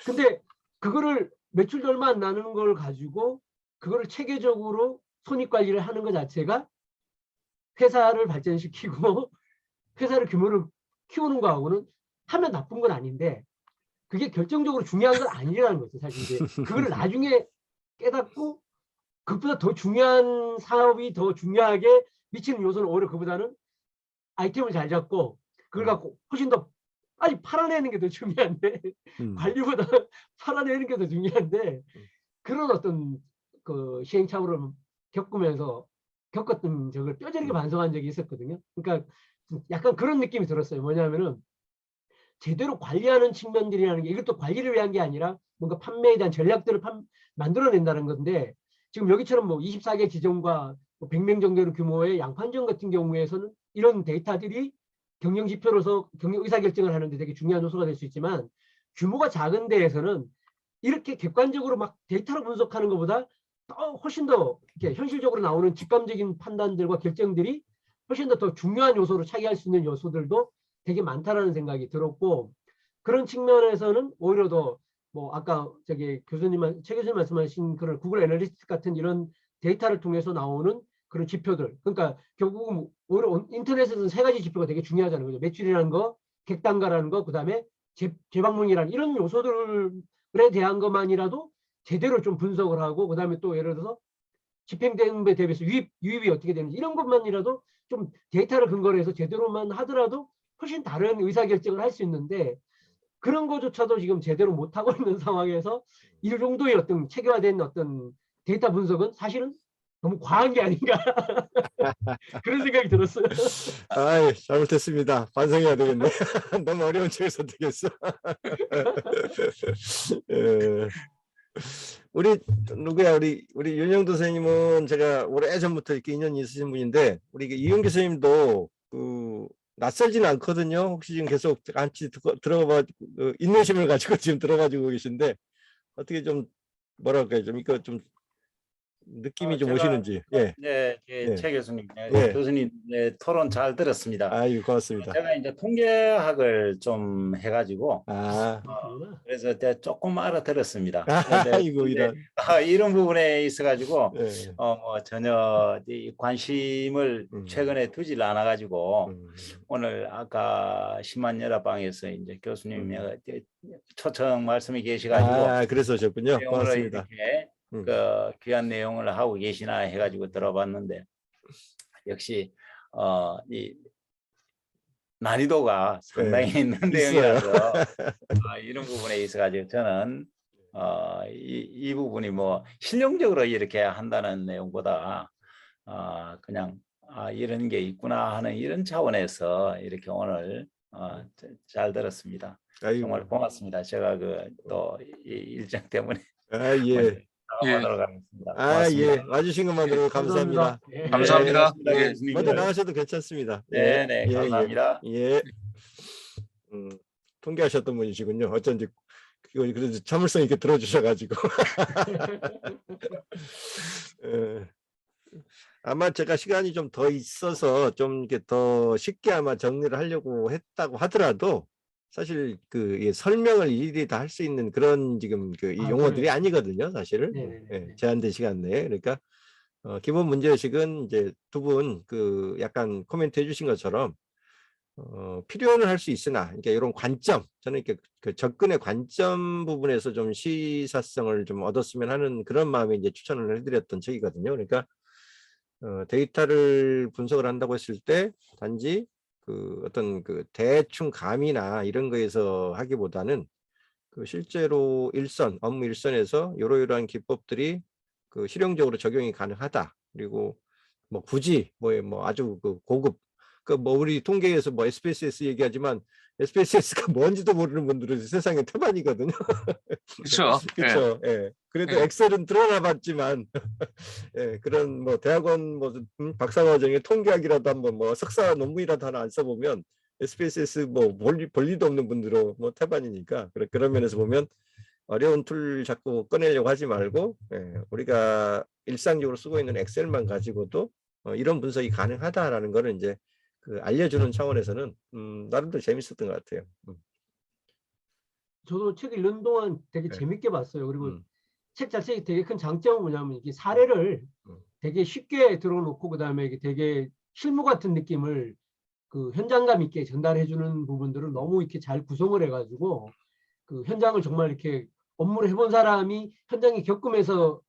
S2: 근데 그거를 매출도 얼마 안 나는 걸 가지고 그거를 체계적으로 손익 관리를 하는 것 자체가 회사를 발전시키고 회사를 규모를 키우는 거하고는 하면 나쁜 건 아닌데 그게 결정적으로 중요한 건 아니라는 거죠. 사실 이제 그거를 나중에 깨닫고 그것보다 더 중요한 사업이 더 중요하게 미치는 요소는 오히려 그보다는 아이템을 잘 잡고 그걸 갖고 훨씬 더 빨리 팔아내는 게 더 중요한데 관리보다 팔아내는 게 더 중요한데 그런 어떤 그 시행착오를 겪었던 적을 뼈저리게 반성한 적이 있었거든요. 그러니까 약간 그런 느낌이 들었어요. 뭐냐면은 제대로 관리하는 측면들이라는 게 이것도 관리를 위한 게 아니라 뭔가 판매에 대한 전략들을 만들어낸다는 건데 지금 여기처럼 뭐 24개 지점과 뭐 100명 정도의 규모의 양판점 같은 경우에서는 이런 데이터들이 경영 지표로서 경영 의사결정을 하는데 되게 중요한 요소가 될 수 있지만 규모가 작은 데에서는 이렇게 객관적으로 막 데이터로 분석하는 것보다 훨씬 더 이렇게 현실적으로 나오는 직감적인 판단들과 결정들이 훨씬 더 중요한 요소로 차지할 수 있는 요소들도 되게 많다라는 생각이 들었고 그런 측면에서는 오히려 더 뭐 아까 저기 최 교수님 말씀하신 그런 구글 애널리스트 같은 이런 데이터를 통해서 나오는 그런 지표들 그러니까 결국은 오히려 인터넷에서는 세 가지 지표가 되게 중요하잖아요. 그죠? 매출이라는 거, 객단가라는 거, 그다음에 재방문이라는 이런 요소들에 대한 것만이라도 제대로 좀 분석을 하고 그다음에 또 예를 들어서 집행된 데 대비해서 유입이 어떻게 되는지 이런 것만이라도 좀 데이터를 근거로 해서 제대로만 하더라도 훨씬 다른 의사결정을 할 수 있는데 그런 것조차도 지금 제대로 못하고 있는 상황에서 이 정도의 어떤 체계화된 어떤 데이터 분석은 사실은 너무 과한 게 아닌가 그런 생각이 들었어요.
S1: 아, 잘못했습니다. 반성해야 되겠네. 너무 어려운 책을 선택했어. 우리 누구야? 우리 윤영도 선생님은 제가 오래 전부터 이렇게 인연이 있으신 분인데 우리 이용 교수님도 그 낯설지는 않거든요. 혹시 지금 계속 같이 들어봐 인내심을 가지고 지금 들어가지고 계신데 어떻게 좀 뭐랄까요? 좀 이거 좀 느낌이 좀
S4: 제가
S1: 오시는지. 예. 예.
S4: 최 교수님,
S1: 예.
S4: 교수님 토론 잘 들었습니다.
S1: 아유, 고맙습니다.
S4: 제가 이제 통계학을 좀 해가지고
S1: 아,
S4: 그래서 조금 알아들었습니다.
S1: 아이고 이런.
S4: 이런 부분에 있어가지고
S1: 예.
S4: 뭐 전혀 이 관심을 최근에 두질 않아가지고 오늘 아까 10만 여라방에서 이제 교수님이 초청 말씀이 계시가지고
S1: 아, 그래서 오셨군요.
S4: 내용으로
S1: 고맙습니다.
S4: 이렇게 그 귀한 내용을 하고 계시나 해가지고 들어봤는데 역시 이 난이도가 상당히
S1: 네,
S4: 있는
S1: 있어요.
S4: 내용이라서 이런 부분에 있어가지고 저는 이 부분이 뭐 실용적으로 이렇게 한다는 내용보다 그냥 이런 게 있구나 하는 이런 차원에서 이렇게 오늘 잘 들었습니다.
S1: 아이고.
S4: 정말 고맙습니다. 제가 그 또 일정 때문에
S1: 아, 예.
S4: 하도록 하겠습니다.
S1: 아,
S4: 고맙습니다.
S1: 예. 와주신 것만으로 감사합니다.
S2: 예.
S3: 감사합니다.
S4: 고맙습니다,
S3: 예.
S4: 교수님.
S1: 먼저 나가셔도 괜찮습니다.
S4: 네, 네,
S1: 예,
S4: 감사합니다.
S1: 예. 예. 통계하셨던 분이시군요. 어쩐지 그래도 참을성 있게 들어주셔가지고. 아마 제가 시간이 좀 더 있어서 좀 이렇게 더 쉽게 아마 정리를 하려고 했다고 하더라도 사실 그 설명을 일일이 다 할 수 있는 그런 지금 그 이 용어들이
S2: 그래요.
S1: 아니거든요, 사실은. 예, 제한된 시간 내에. 그러니까 기본 문제의식은 이제 두 분 그 약간 코멘트 해주신 것처럼 필요는 할 수 있으나, 그러니까 이런 관점, 저는 이렇게 그 접근의 관점 부분에서 좀 시사성을 좀 얻었으면 하는 그런 마음에 이제 추천을 해드렸던 책이거든요. 그러니까 데이터를 분석을 한다고 했을 때 단지 그 어떤 그 대충 감이나 이런 거에서 하기보다는 그 실제로 업무 일선에서 이러이러한 기법들이 그 실용적으로 적용이 가능하다. 그리고 뭐 굳이 뭐 아주 그 고급 그 뭐 우리 통계에서 뭐 SPSS 얘기하지만 SPSS가 뭔지도 모르는 분들은 세상에 태반이거든요.
S3: 그렇죠.
S1: 그렇죠. 예. 그래도
S3: 예.
S1: 엑셀은 드러나 봤지만 예, 그런 뭐 대학원 뭐 박사과정에 통계학이라도 한번 뭐 석사 논문이라도 하나 안 써보면 SPSS 뭐 볼 리도 없는 분들은 뭐 태반이니까 그런 면에서 보면 어려운 툴 자꾸 꺼내려고 하지 말고 우리가 일상적으로 쓰고 있는 엑셀만 가지고도 이런 분석이 가능하다라는 거는 이제 그 알려주는 차원에서는 나름대로 재밌었던 것 같아요.
S2: 저도 책 읽는 동안 되게
S1: 네.
S2: 재밌게 봤어요. 그리고
S1: 음,
S2: 책 자체의 되게 큰 장점은 뭐냐면 이게 사례를 되게 쉽게 들어놓고 그다음에 이게 되게 실무 같은 느낌을 그 현장감 있게 전달해 주는 부분들을 너무 이렇게 잘 구성을 해가지고 그 현장을 정말 이렇게 업무를 해본 사람이 현장에 겪으면서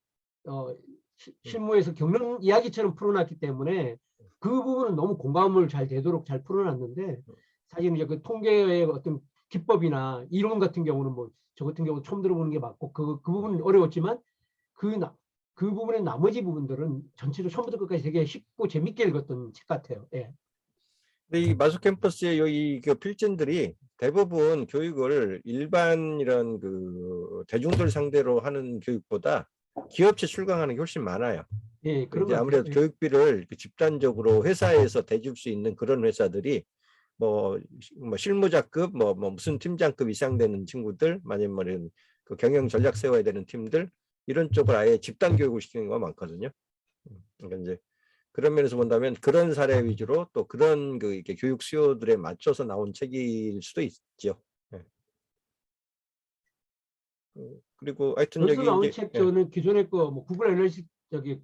S2: 실무에서 겪는 이야기처럼 풀어놨기 때문에 그 부분은 너무 공감을 잘 되도록 잘 풀어놨는데 사실 이제 그 통계의 어떤 기법이나 이론 같은 경우는 뭐 저 같은 경우 처음 들어보는 게 맞고 그 부분은 어려웠지만 그 부분의 나머지 부분들은 전체로 처음부터 끝까지 되게 쉽고 재밌게 읽었던 책 같아요. 예.
S1: 근데 이 마수 캠퍼스의 여기 그 필진들이 대부분 교육을 일반 이런 그 대중들 상대로 하는 교육보다 기업체 출강하는 게 훨씬 많아요.
S2: 예, 그런
S1: 이제
S2: 것 같아요.
S1: 아무래도
S2: 예.
S1: 교육비를 집단적으로 회사에서 대줄 수 있는 그런 회사들이 뭐 실무자급 뭐 무슨 팀장급 이상 되는 친구들 아니면 그 경영 전략 세워야 되는 팀들 이런 쪽을 아예 집단 교육을 시키는 경우가 많거든요. 그러니까 이제 그런 면에서 본다면 그런 사례 위주로 또 그런 그 이렇게 교육 수요들에 맞춰서 나온 책일 수도 있죠. 예. 그리고 하여튼
S2: 여기서
S1: 여기
S2: 나온
S1: 이제
S2: 책
S1: 예,
S2: 저는 기존에 뭐 구글 애널리틱 저기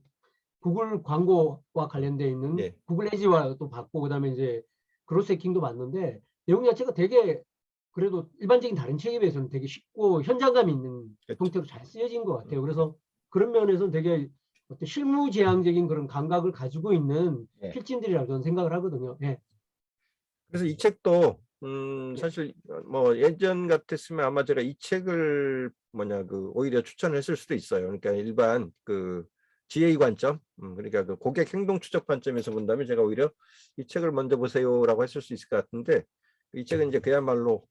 S2: 구글 광고와 관련돼 있는
S1: 예.
S2: 구글 에지와 또 봤고 그다음에 이제 그로스 해킹도 봤는데 내용 자체가 되게 그래도 일반적인 다른 책에 비해서는 되게 쉽고 현장감 있는
S1: 그렇죠.
S2: 형태로 잘 쓰여진 것 같아요. 그래서 그런 면에서는 되게 어떤 실무지향적인 그런 감각을 가지고 있는
S1: 예.
S2: 필진들이라고 저는 생각을 하거든요. 예.
S1: 그래서 이 책도
S2: 예.
S1: 사실 뭐 예전 같았으면 아마 제가 이 책을 오히려 추천했을 수도 있어요. 그러니까 일반 그 GA 관점, 그러니까 그 고객 행동 추적 관점에서 본다면 제가 오히려 이 책을 먼저 보세요라고 했을 수 있을 것 같은데 이 책은 이제 그야말로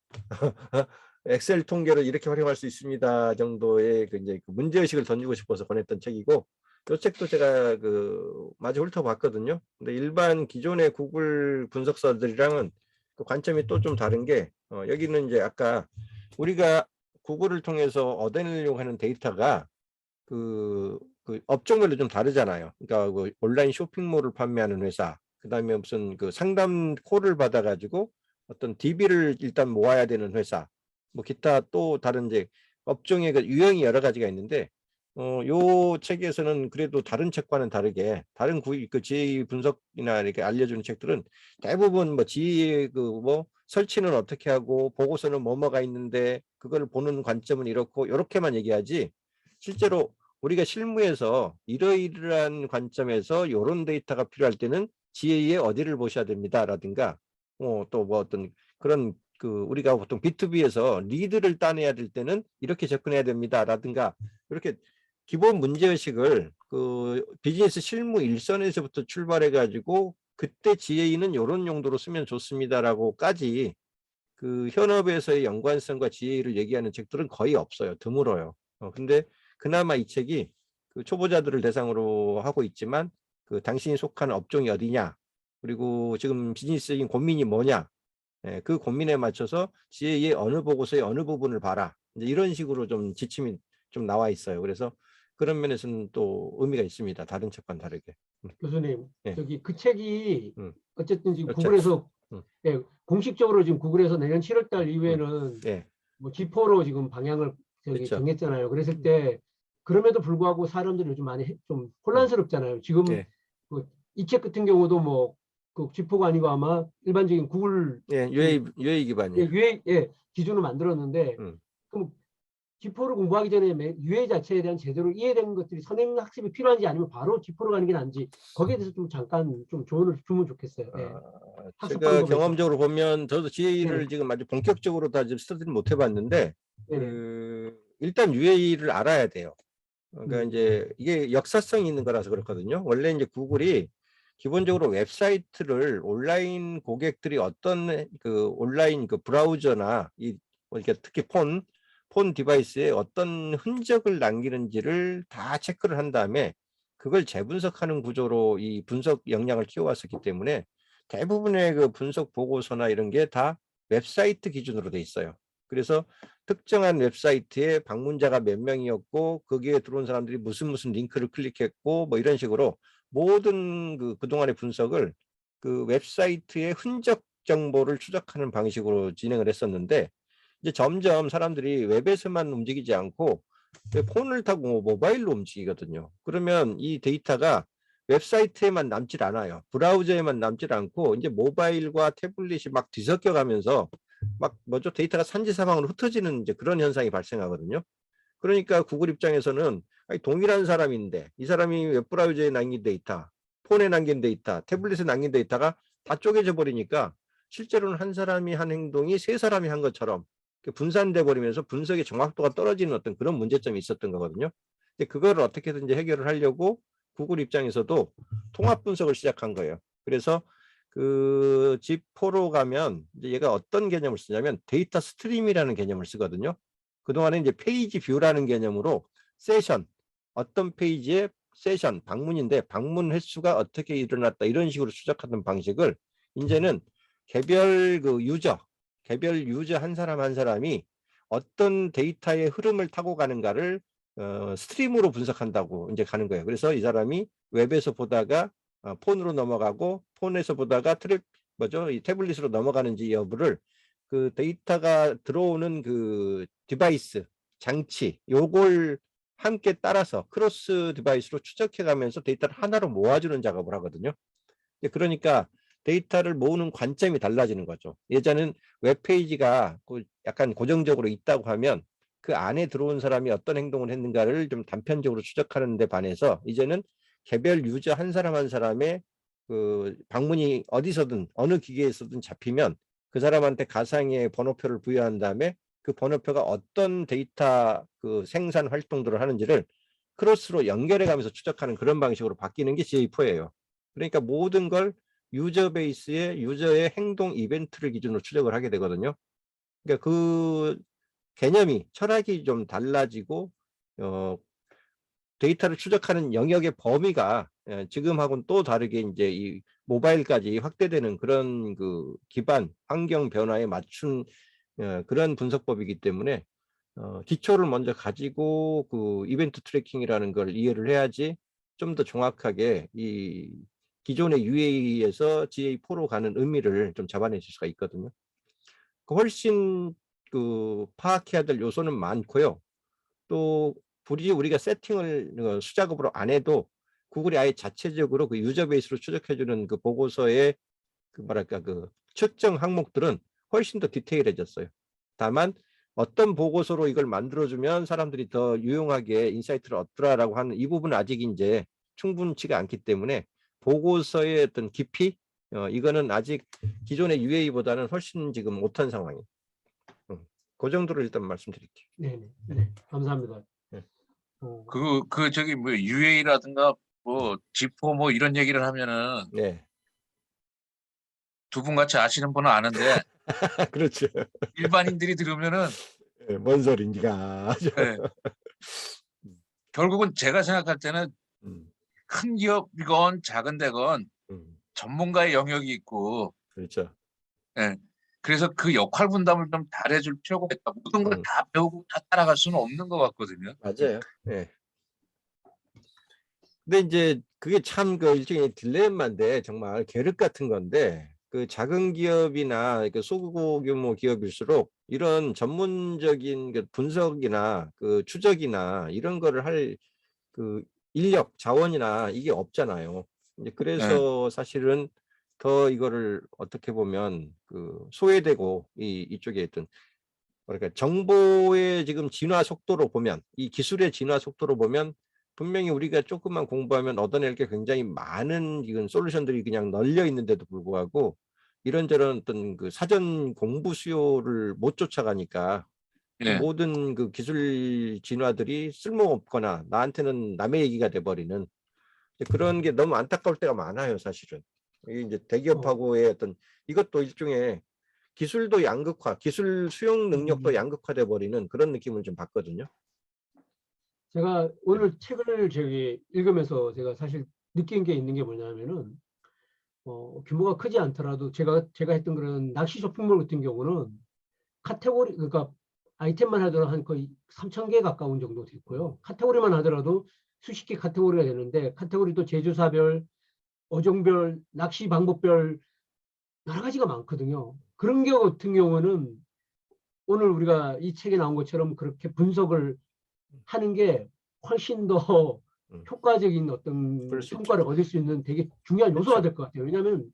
S1: 엑셀 통계를 이렇게 활용할 수 있습니다 정도의 그 이제 그 문제의식을 던지고 싶어서 권했던 책이고 이 책도 제가 그 마저 훑어봤거든요. 근데 일반 기존의 구글 분석서들이랑은 그 관점이 또 좀 다른 게 여기는 이제 아까 우리가 구글을 통해서 얻어내려고 하는 데이터가 그 업종별로 좀 다르잖아요. 그러니까 그 온라인 쇼핑몰을 판매하는 회사, 그다음에 무슨 그 상담 콜을 받아가지고 어떤 DB를 일단 모아야 되는 회사, 뭐 기타 또 다른 이제 업종의 그 유형이 여러 가지가 있는데 요 책에서는 그래도 다른 책과는 다르게 다른 그 GA 분석이나 이렇게 알려주는 책들은 대부분 뭐 GA 그 뭐 설치는 어떻게 하고 보고서는 뭐가 있는데 그걸 보는 관점은 이렇게만 얘기하지 실제로 우리가 실무에서 이러이러한 관점에서 이런 데이터가 필요할 때는 GA에 어디를 보셔야 됩니다라든가 또 뭐 어떤 그런 그 우리가 보통 B2B에서 리드를 따내야 될 때는 이렇게 접근해야 됩니다라든가 이렇게 기본 문제의식을 그 비즈니스 실무 일선에서부터 출발해 가지고 그때 GA는 이런 용도로 쓰면 좋습니다라고까지 그 현업에서의 연관성과 GA를 얘기하는 책들은 거의 없어요. 드물어요. 근데 그나마 이 책이 그 초보자들을 대상으로 하고 있지만 그 당신이 속한 업종이 어디냐 그리고 지금 비즈니스적인 고민이 뭐냐 그 고민에 맞춰서 GA의 어느 보고서의 어느 부분을 봐라 이제 이런 식으로 좀 지침이 좀 나와 있어요. 그래서 그런 면에서는 또 의미가 있습니다. 다른 책과는 다르게.
S2: 교수님,
S1: 예.
S2: 저기 그 책이
S1: 음.
S2: 어쨌든 지금
S1: 그렇죠.
S2: 구글에서
S1: 음.
S2: 예, 공식적으로 지금 구글에서 내년 7월 달
S1: 음.
S2: 이후에는
S1: 예.
S2: 뭐 G4로 지금 방향을 저기
S1: 그렇죠.
S2: 정했잖아요. 그랬을 때 그럼에도 불구하고 사람들이 요즘 많이 좀 혼란스럽잖아요. 지금
S1: 예.
S2: 이 책 같은 경우도 뭐 그 G4가 아니고 아마 일반적인 구글
S1: 예.
S2: 그
S1: UA 기반이에요.
S2: 기준을 만들었는데 그럼 G4를 공부하기 전에 유해 자체에 대한 제대로 이해되는 것들이 선행 학습이 필요한지 아니면 바로 G4로 가는 게 나은지 거기에 대해서 좀 잠깐 좀 조언을 주면 좋겠어요. 예. 학습
S1: 제가
S2: 방법에서.
S1: 경험적으로 보면 저도 GA를
S2: 네네.
S1: 지금 아주 본격적으로 다 지금 스터디를 못 해봤는데
S2: 네네.
S1: 일단 UA를 알아야 돼요. 그러니까
S2: 음.
S1: 이제 이게 역사성이 있는 거라서 그렇거든요. 원래 이제 구글이 기본적으로 웹사이트를 온라인 고객들이 어떤 그 온라인 그 브라우저나 이렇게 특히 폰 디바이스에 어떤 흔적을 남기는지를 다 체크를 한 다음에 그걸 재분석하는 구조로 이 분석 역량을 키워왔었기 때문에 대부분의 그 분석 보고서나 이런 게 다 웹사이트 기준으로 돼 있어요. 그래서 특정한 웹사이트에 방문자가 몇 명이었고 거기에 들어온 사람들이 무슨 링크를 클릭했고 뭐 이런 식으로 모든 그동안의 분석을 그 웹사이트의 흔적 정보를 추적하는 방식으로 진행을 했었는데 이제 점점 사람들이 웹에서만 움직이지 않고 폰을 타고 모바일로 움직이거든요. 그러면 이 데이터가 웹사이트에만 남질 않아요. 브라우저에만 남질 않고 이제 모바일과 태블릿이 막 뒤섞여 가면서 막 뭐죠? 데이터가 산지사방으로 흩어지는 이제 그런 현상이 발생하거든요. 그러니까 구글 입장에서는 아니, 동일한 사람인데 이 사람이 웹브라우저에 남긴 데이터, 폰에 남긴 데이터, 태블릿에 남긴 데이터가 다 쪼개져 버리니까 실제로는 한 사람이 한 행동이 세 사람이 한 것처럼 분산돼 버리면서 분석의 정확도가 떨어지는 어떤 그런 문제점이 있었던 거거든요. 근데 그걸 어떻게든지 해결을 하려고 구글 입장에서도 통합 분석을 시작한 거예요. 그래서 그 G4로 가면 이제 얘가 어떤 개념을 쓰냐면 데이터 스트림이라는 개념을 쓰거든요. 그동안에 이제 페이지 뷰라는 개념으로 세션, 어떤 페이지에 세션, 방문인데 방문 횟수가 어떻게 일어났다 이런 식으로 추적하는 방식을 이제는 개별 유저 한 사람 한 사람이 어떤 데이터의 흐름을 타고 가는가를 스트림으로 분석한다고 이제 가는 거예요. 그래서 이 사람이 웹에서 보다가 폰으로 넘어가고 폰에서 보다가 이 태블릿으로 넘어가는지 여부를 그 데이터가 들어오는 그 디바이스 장치 요걸 함께 따라서 크로스 디바이스로 추적해 가면서 데이터를 하나로 모아주는 작업을 하거든요. 그러니까 데이터를 모으는 관점이 달라지는 거죠. 예전에는 웹페이지가 약간 고정적으로 있다고 하면 그 안에 들어온 사람이 어떤 행동을 했는가를 좀 단편적으로 추적하는 데 반해서 이제는 개별 유저 한 사람 한 사람의 그 방문이 어디서든 어느 기계에서든 잡히면 그 사람한테 가상의 번호표를 부여한 다음에 그 번호표가 어떤 데이터 그 생산 활동들을 하는지를 크로스로 연결해 가면서 추적하는 그런 방식으로 바뀌는 게 GA4예요. 그러니까 모든 걸 유저 베이스의 유저의 행동 이벤트를 기준으로 추적을 하게 되거든요. 그러니까 그 개념이 철학이 좀 달라지고 데이터를 추적하는 영역의 범위가 지금하고는 또 다르게 이제 이 모바일까지 확대되는 그런 그 기반 환경 변화에 맞춘 그런 분석법이기 때문에 기초를 먼저 가지고 그 이벤트 트래킹이라는 걸 이해를 해야지 좀 더 정확하게 이 기존의 UA에서 GA4로 가는 의미를 좀 잡아낼 수가 있거든요. 훨씬 그 파악해야 될 요소는 많고요. 또 굳이 우리가 세팅을 수작업으로 안 해도 구글이 아예 자체적으로 그 유저 베이스로 추적해주는 그 보고서의 그 뭐랄까 그 측정 항목들은 훨씬 더 디테일해졌어요. 다만 어떤 보고서로 이걸 만들어주면 사람들이 더 유용하게 인사이트를 얻더라라고 하는 이 부분은 아직 이제 충분치가 않기 때문에 보고서의 어떤 깊이 이거는 아직 기존의 UA보다는 훨씬 지금 못한 상황이에요. 그 정도로 일단 말씀드릴게요.
S2: 네네. 네. 감사합니다.
S1: 네.
S3: 저기 뭐 UA라든가 뭐 G4 뭐 이런 얘기를 하면은
S1: 네.
S3: 두 분 같이 아시는 분은 아는데
S1: 그렇죠.
S3: 일반인들이 들으면은
S1: 뭔 소린지가.
S3: 예, 결국은 제가 생각할 때는
S1: 음,
S3: 큰 기업이건 작은 데건 전문가의 영역이 있고
S1: 그렇죠.
S3: 예, 그래서 그 역할 분담을 좀 잘해줄 필요가 있다. 모든 걸 다 배우고 다 따라갈 수는 없는 것 같거든요.
S1: 맞아요. 예. 근데 이제 그게 참 그 일종의 딜레마인데 정말 계륵 같은 건데 그 작은 기업이나 그 소규모 기업일수록 이런 전문적인 그 분석이나 그 추적이나 이런 거를 할 그 인력, 자원이나 이게 없잖아요. 이제
S3: 예,
S1: 그래서 사실은 더 이거를 어떻게 보면 그 소외되고 이쪽에 있던 그러니까 정보의 지금 진화 속도로 보면 이 기술의 진화 속도로 보면 분명히 우리가 조금만 공부하면 얻어낼 게 굉장히 많은 이건 솔루션들이 그냥 널려 있는데도 불구하고 이런저런 어떤 그 사전 공부 수요를 못 쫓아가니까
S3: 예.
S1: 모든 그 기술 진화들이 쓸모없거나 나한테는 남의 얘기가 돼버리는 그런 게 너무 안타까울 때가 많아요, 사실은. 이게 이제 대기업하고의 어떤 이것도 일종의 기술도 양극화, 기술 수용 능력도 양극화돼 버리는 그런 느낌을 좀 받거든요.
S2: 제가 오늘 책을 읽으면서 제가 사실 느낀 게 있는 게 뭐냐면은 규모가 크지 않더라도 제가 했던 그런 낚시 쇼핑몰 같은 경우는 카테고리 그러니까 아이템만 하더라도 한 거의 3,000개 가까운 정도 됐고요. 카테고리만 하더라도 수십 개 카테고리가 되는데 카테고리도 제조사별, 어종별, 낚시 방법별 여러 가지가 많거든요. 그런 경우 같은 경우는 오늘 우리가 이 책에 나온 것처럼 그렇게 분석을 하는 게 훨씬 더 효과적인 어떤
S1: 그럴 수
S2: 성과를 얻을 수 있는 되게 중요한 요소가 될 것 같아요. 왜냐하면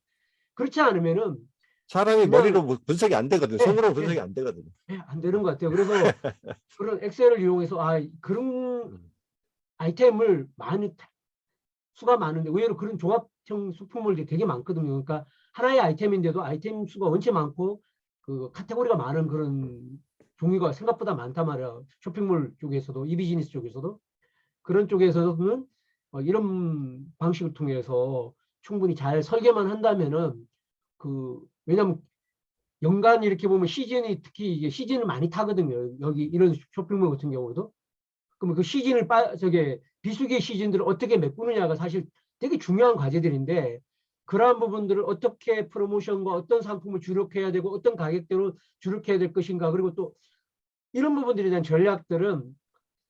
S2: 그렇지 않으면은
S1: 사람이
S2: 그냥
S1: 머리로 분석이 안 되거든.
S2: 예,
S1: 손으로
S2: 예.
S1: 분석이 안 되거든.
S2: 안 되는 것 같아요. 그래서 그런 엑셀을 이용해서 그런 아이템을 수가 많은데 의외로 그런 조합형 소품물들이 되게 많거든요. 그러니까 하나의 아이템인데도 아이템 수가 원체 많고 그 카테고리가 많은 그런 종류가 생각보다 많단 말이에요. 쇼핑몰 쪽에서도 이비즈니스 쪽에서도 그런 쪽에서는 이런 방식을 통해서 충분히 잘 설계만 한다면은 왜냐면 연간 이렇게 보면 시즌이 특히 이게 시즌을 많이 타거든요. 여기 이런 쇼핑몰 같은 경우도. 그러면 그 시즌을 비수기 시즌들을 어떻게 메꾸느냐가 사실 되게 중요한 과제들인데 그러한 부분들을 어떻게 프로모션과 어떤 상품을 주력해야 되고 어떤 가격대로 주력해야 될 것인가 그리고 또 이런 부분들에 대한 전략들은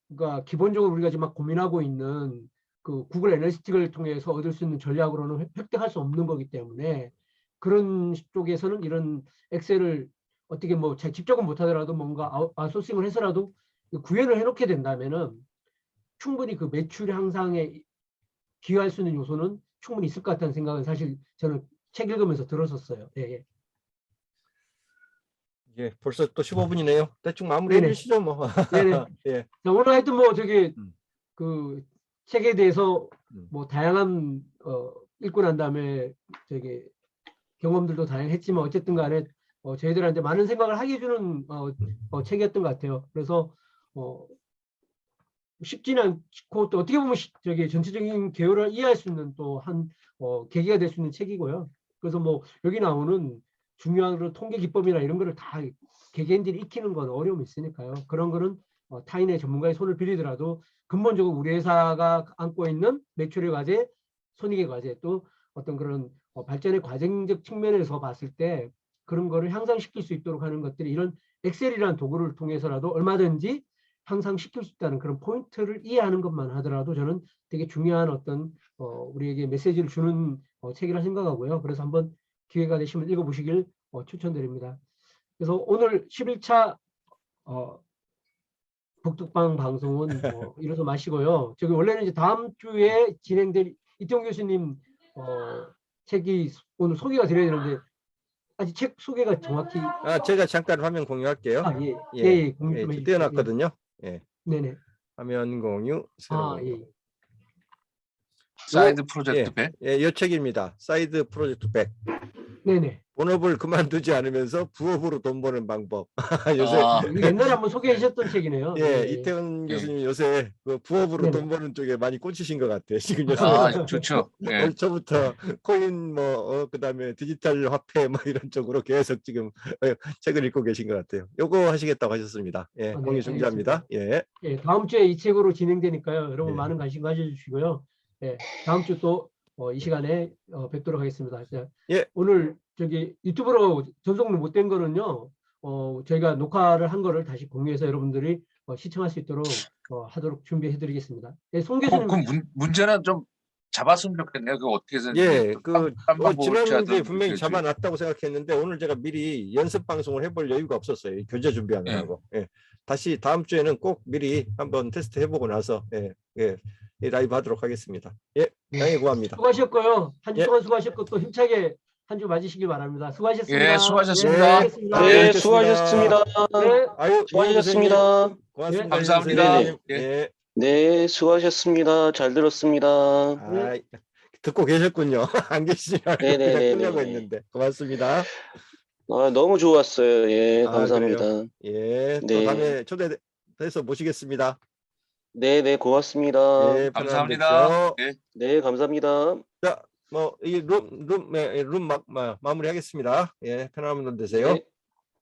S2: 그러니까 기본적으로 우리가 지금 막 고민하고 있는 그 구글 애널리티क्을 통해서 얻을 수 있는 전략으로는 획득할 수 없는 거기 때문에 그런 쪽에서는 이런 엑셀을 어떻게 뭐 직접은 못하더라도 뭔가 아웃소싱을 해서라도 구현을 해놓게 된다면은 충분히 그 매출 향상에 기여할 수 있는 요소는 충분히 있을 것 같다는 생각은 사실 저는 책 읽으면서 들었었어요. 예.
S1: 예, 벌써 또 15분이네요. 대충 마무리해
S2: 네네.
S1: 주시죠, 뭐.
S2: 네네.
S1: 예.
S2: 자, 오늘 하여튼 뭐
S1: 음.
S2: 그 책에 대해서
S1: 음.
S2: 뭐 다양한 읽고 난 다음에 경험들도 다양했지만 어쨌든 간에 저희들한테 많은 생각을 하게 해주는 책이었던 것 같아요. 그래서 쉽지는 않고 또 어떻게 보면 전체적인 개요를 이해할 수 있는 또 한 계기가 될 수 있는 책이고요. 그래서 뭐 여기 나오는 중요한 그런 통계 기법이나 이런 거를 다 개개인들이 익히는 건 어려움이 있으니까요. 그런 거는 타인의 전문가의 손을 빌리더라도 근본적으로 우리 회사가 안고 있는 매출의 과제, 손익의 과제 또 어떤 그런 발전의 과정적 측면에서 봤을 때 그런 거를 향상시킬 수 있도록 하는 것들이 이런 엑셀이라는 도구를 통해서라도 얼마든지 향상시킬 수 있다는 그런 포인트를 이해하는 것만 하더라도 저는 되게 중요한 어떤 우리에게 메시지를 주는 책이라 생각하고요. 그래서 한번 기회가 되시면 읽어보시길 추천드립니다. 그래서 오늘 11차 북톡방 방송은 이래서 마시고요. 저기 원래는 이제 다음 주에 진행될 이태용 교수님 책이 오늘 소개가 드려야 되는데 아직 책 소개가 정확히
S1: 제가 잠깐 화면 공유할게요.
S2: 예, 공유 좀 해주세요.
S1: 띄워놨거든요. 예.
S2: 네네.
S1: 화면 공유, 새로 공유.
S2: 예.
S3: 사이드 프로젝트 100.
S1: 예, 이 책입니다. 사이드 프로젝트 100.
S2: 네네.
S1: 본업을 그만두지 않으면서 부업으로 돈 버는 방법. 요새
S2: 이거 옛날에 한번 소개하셨던 책이네요.
S1: 예, 이태원 교수님 요새 그 부업으로
S2: 네네.
S1: 돈 버는 쪽에 많이 꽂히신 것 같아요. 지금 요새
S3: 좋죠. 예.
S1: 올 초부터 코인 그다음에 디지털 화폐 이런 쪽으로 계속 지금 책을 읽고 계신 것 같아요. 요거 하시겠다고 하셨습니다. 예,
S2: 네,
S1: 공유 중지합니다. 예.
S2: 예, 다음 주에 이 책으로 진행되니까요. 여러분
S1: 예.
S2: 많은 관심 가져주시고요. 예, 다음 주 또 이 시간에 뵙도록 하겠습니다. 자,
S1: 예.
S2: 오늘 유튜브로 전송을 못된 거는요. 저희가 녹화를 한 거를 다시 공유해서 여러분들이 시청할 수 있도록 하도록 준비해드리겠습니다. 예, 송 교수님.
S3: 문제는 좀 잡았으면 좋겠네요. 그 어떻게 해서
S1: 예, 지난주에
S3: 하든
S1: 분명히
S3: 그렇게
S1: 잡아놨다고 생각했는데 오늘 제가 미리 연습 방송을 해볼 여유가 없었어요. 교재 준비하느라고. 예. 다시 다음 주에는 꼭 미리 한번 테스트 해보고 나서 예, 라이브 하도록 하겠습니다. 예, 양해 구합니다.
S2: 수고하셨고요. 한 주
S1: 예.
S2: 동안 수고하셨고 또 힘차게 한 주 맞으시기 바랍니다. 수고하셨습니다.
S3: 예, 수고하셨습니다.
S2: 예, 알겠습니다.
S5: 네, 수고하셨습니다.
S2: 네.
S1: 아유,
S5: 수고하셨습니다.
S1: 고맙습니다.
S3: 감사합니다.
S1: 선생님. 예.
S5: 네, 수고하셨습니다. 잘 들었습니다.
S1: 듣고 계셨군요. 안 계시면 그냥
S5: 네네네네.
S1: 끄려고 했는데. 고맙습니다.
S5: 너무 좋았어요. 예,
S1: 아,
S5: 감사합니다.
S1: 예, 또
S5: 네.
S1: 다음에 초대돼서 모시겠습니다.
S5: 네, 네, 고맙습니다.
S1: 예, 편안함
S3: 감사합니다.
S1: 되십시오.
S3: 예.
S5: 네, 감사합니다.
S1: 자, 뭐 이 룸 마무리하겠습니다. 예, 편안한 분 되세요.
S5: 네.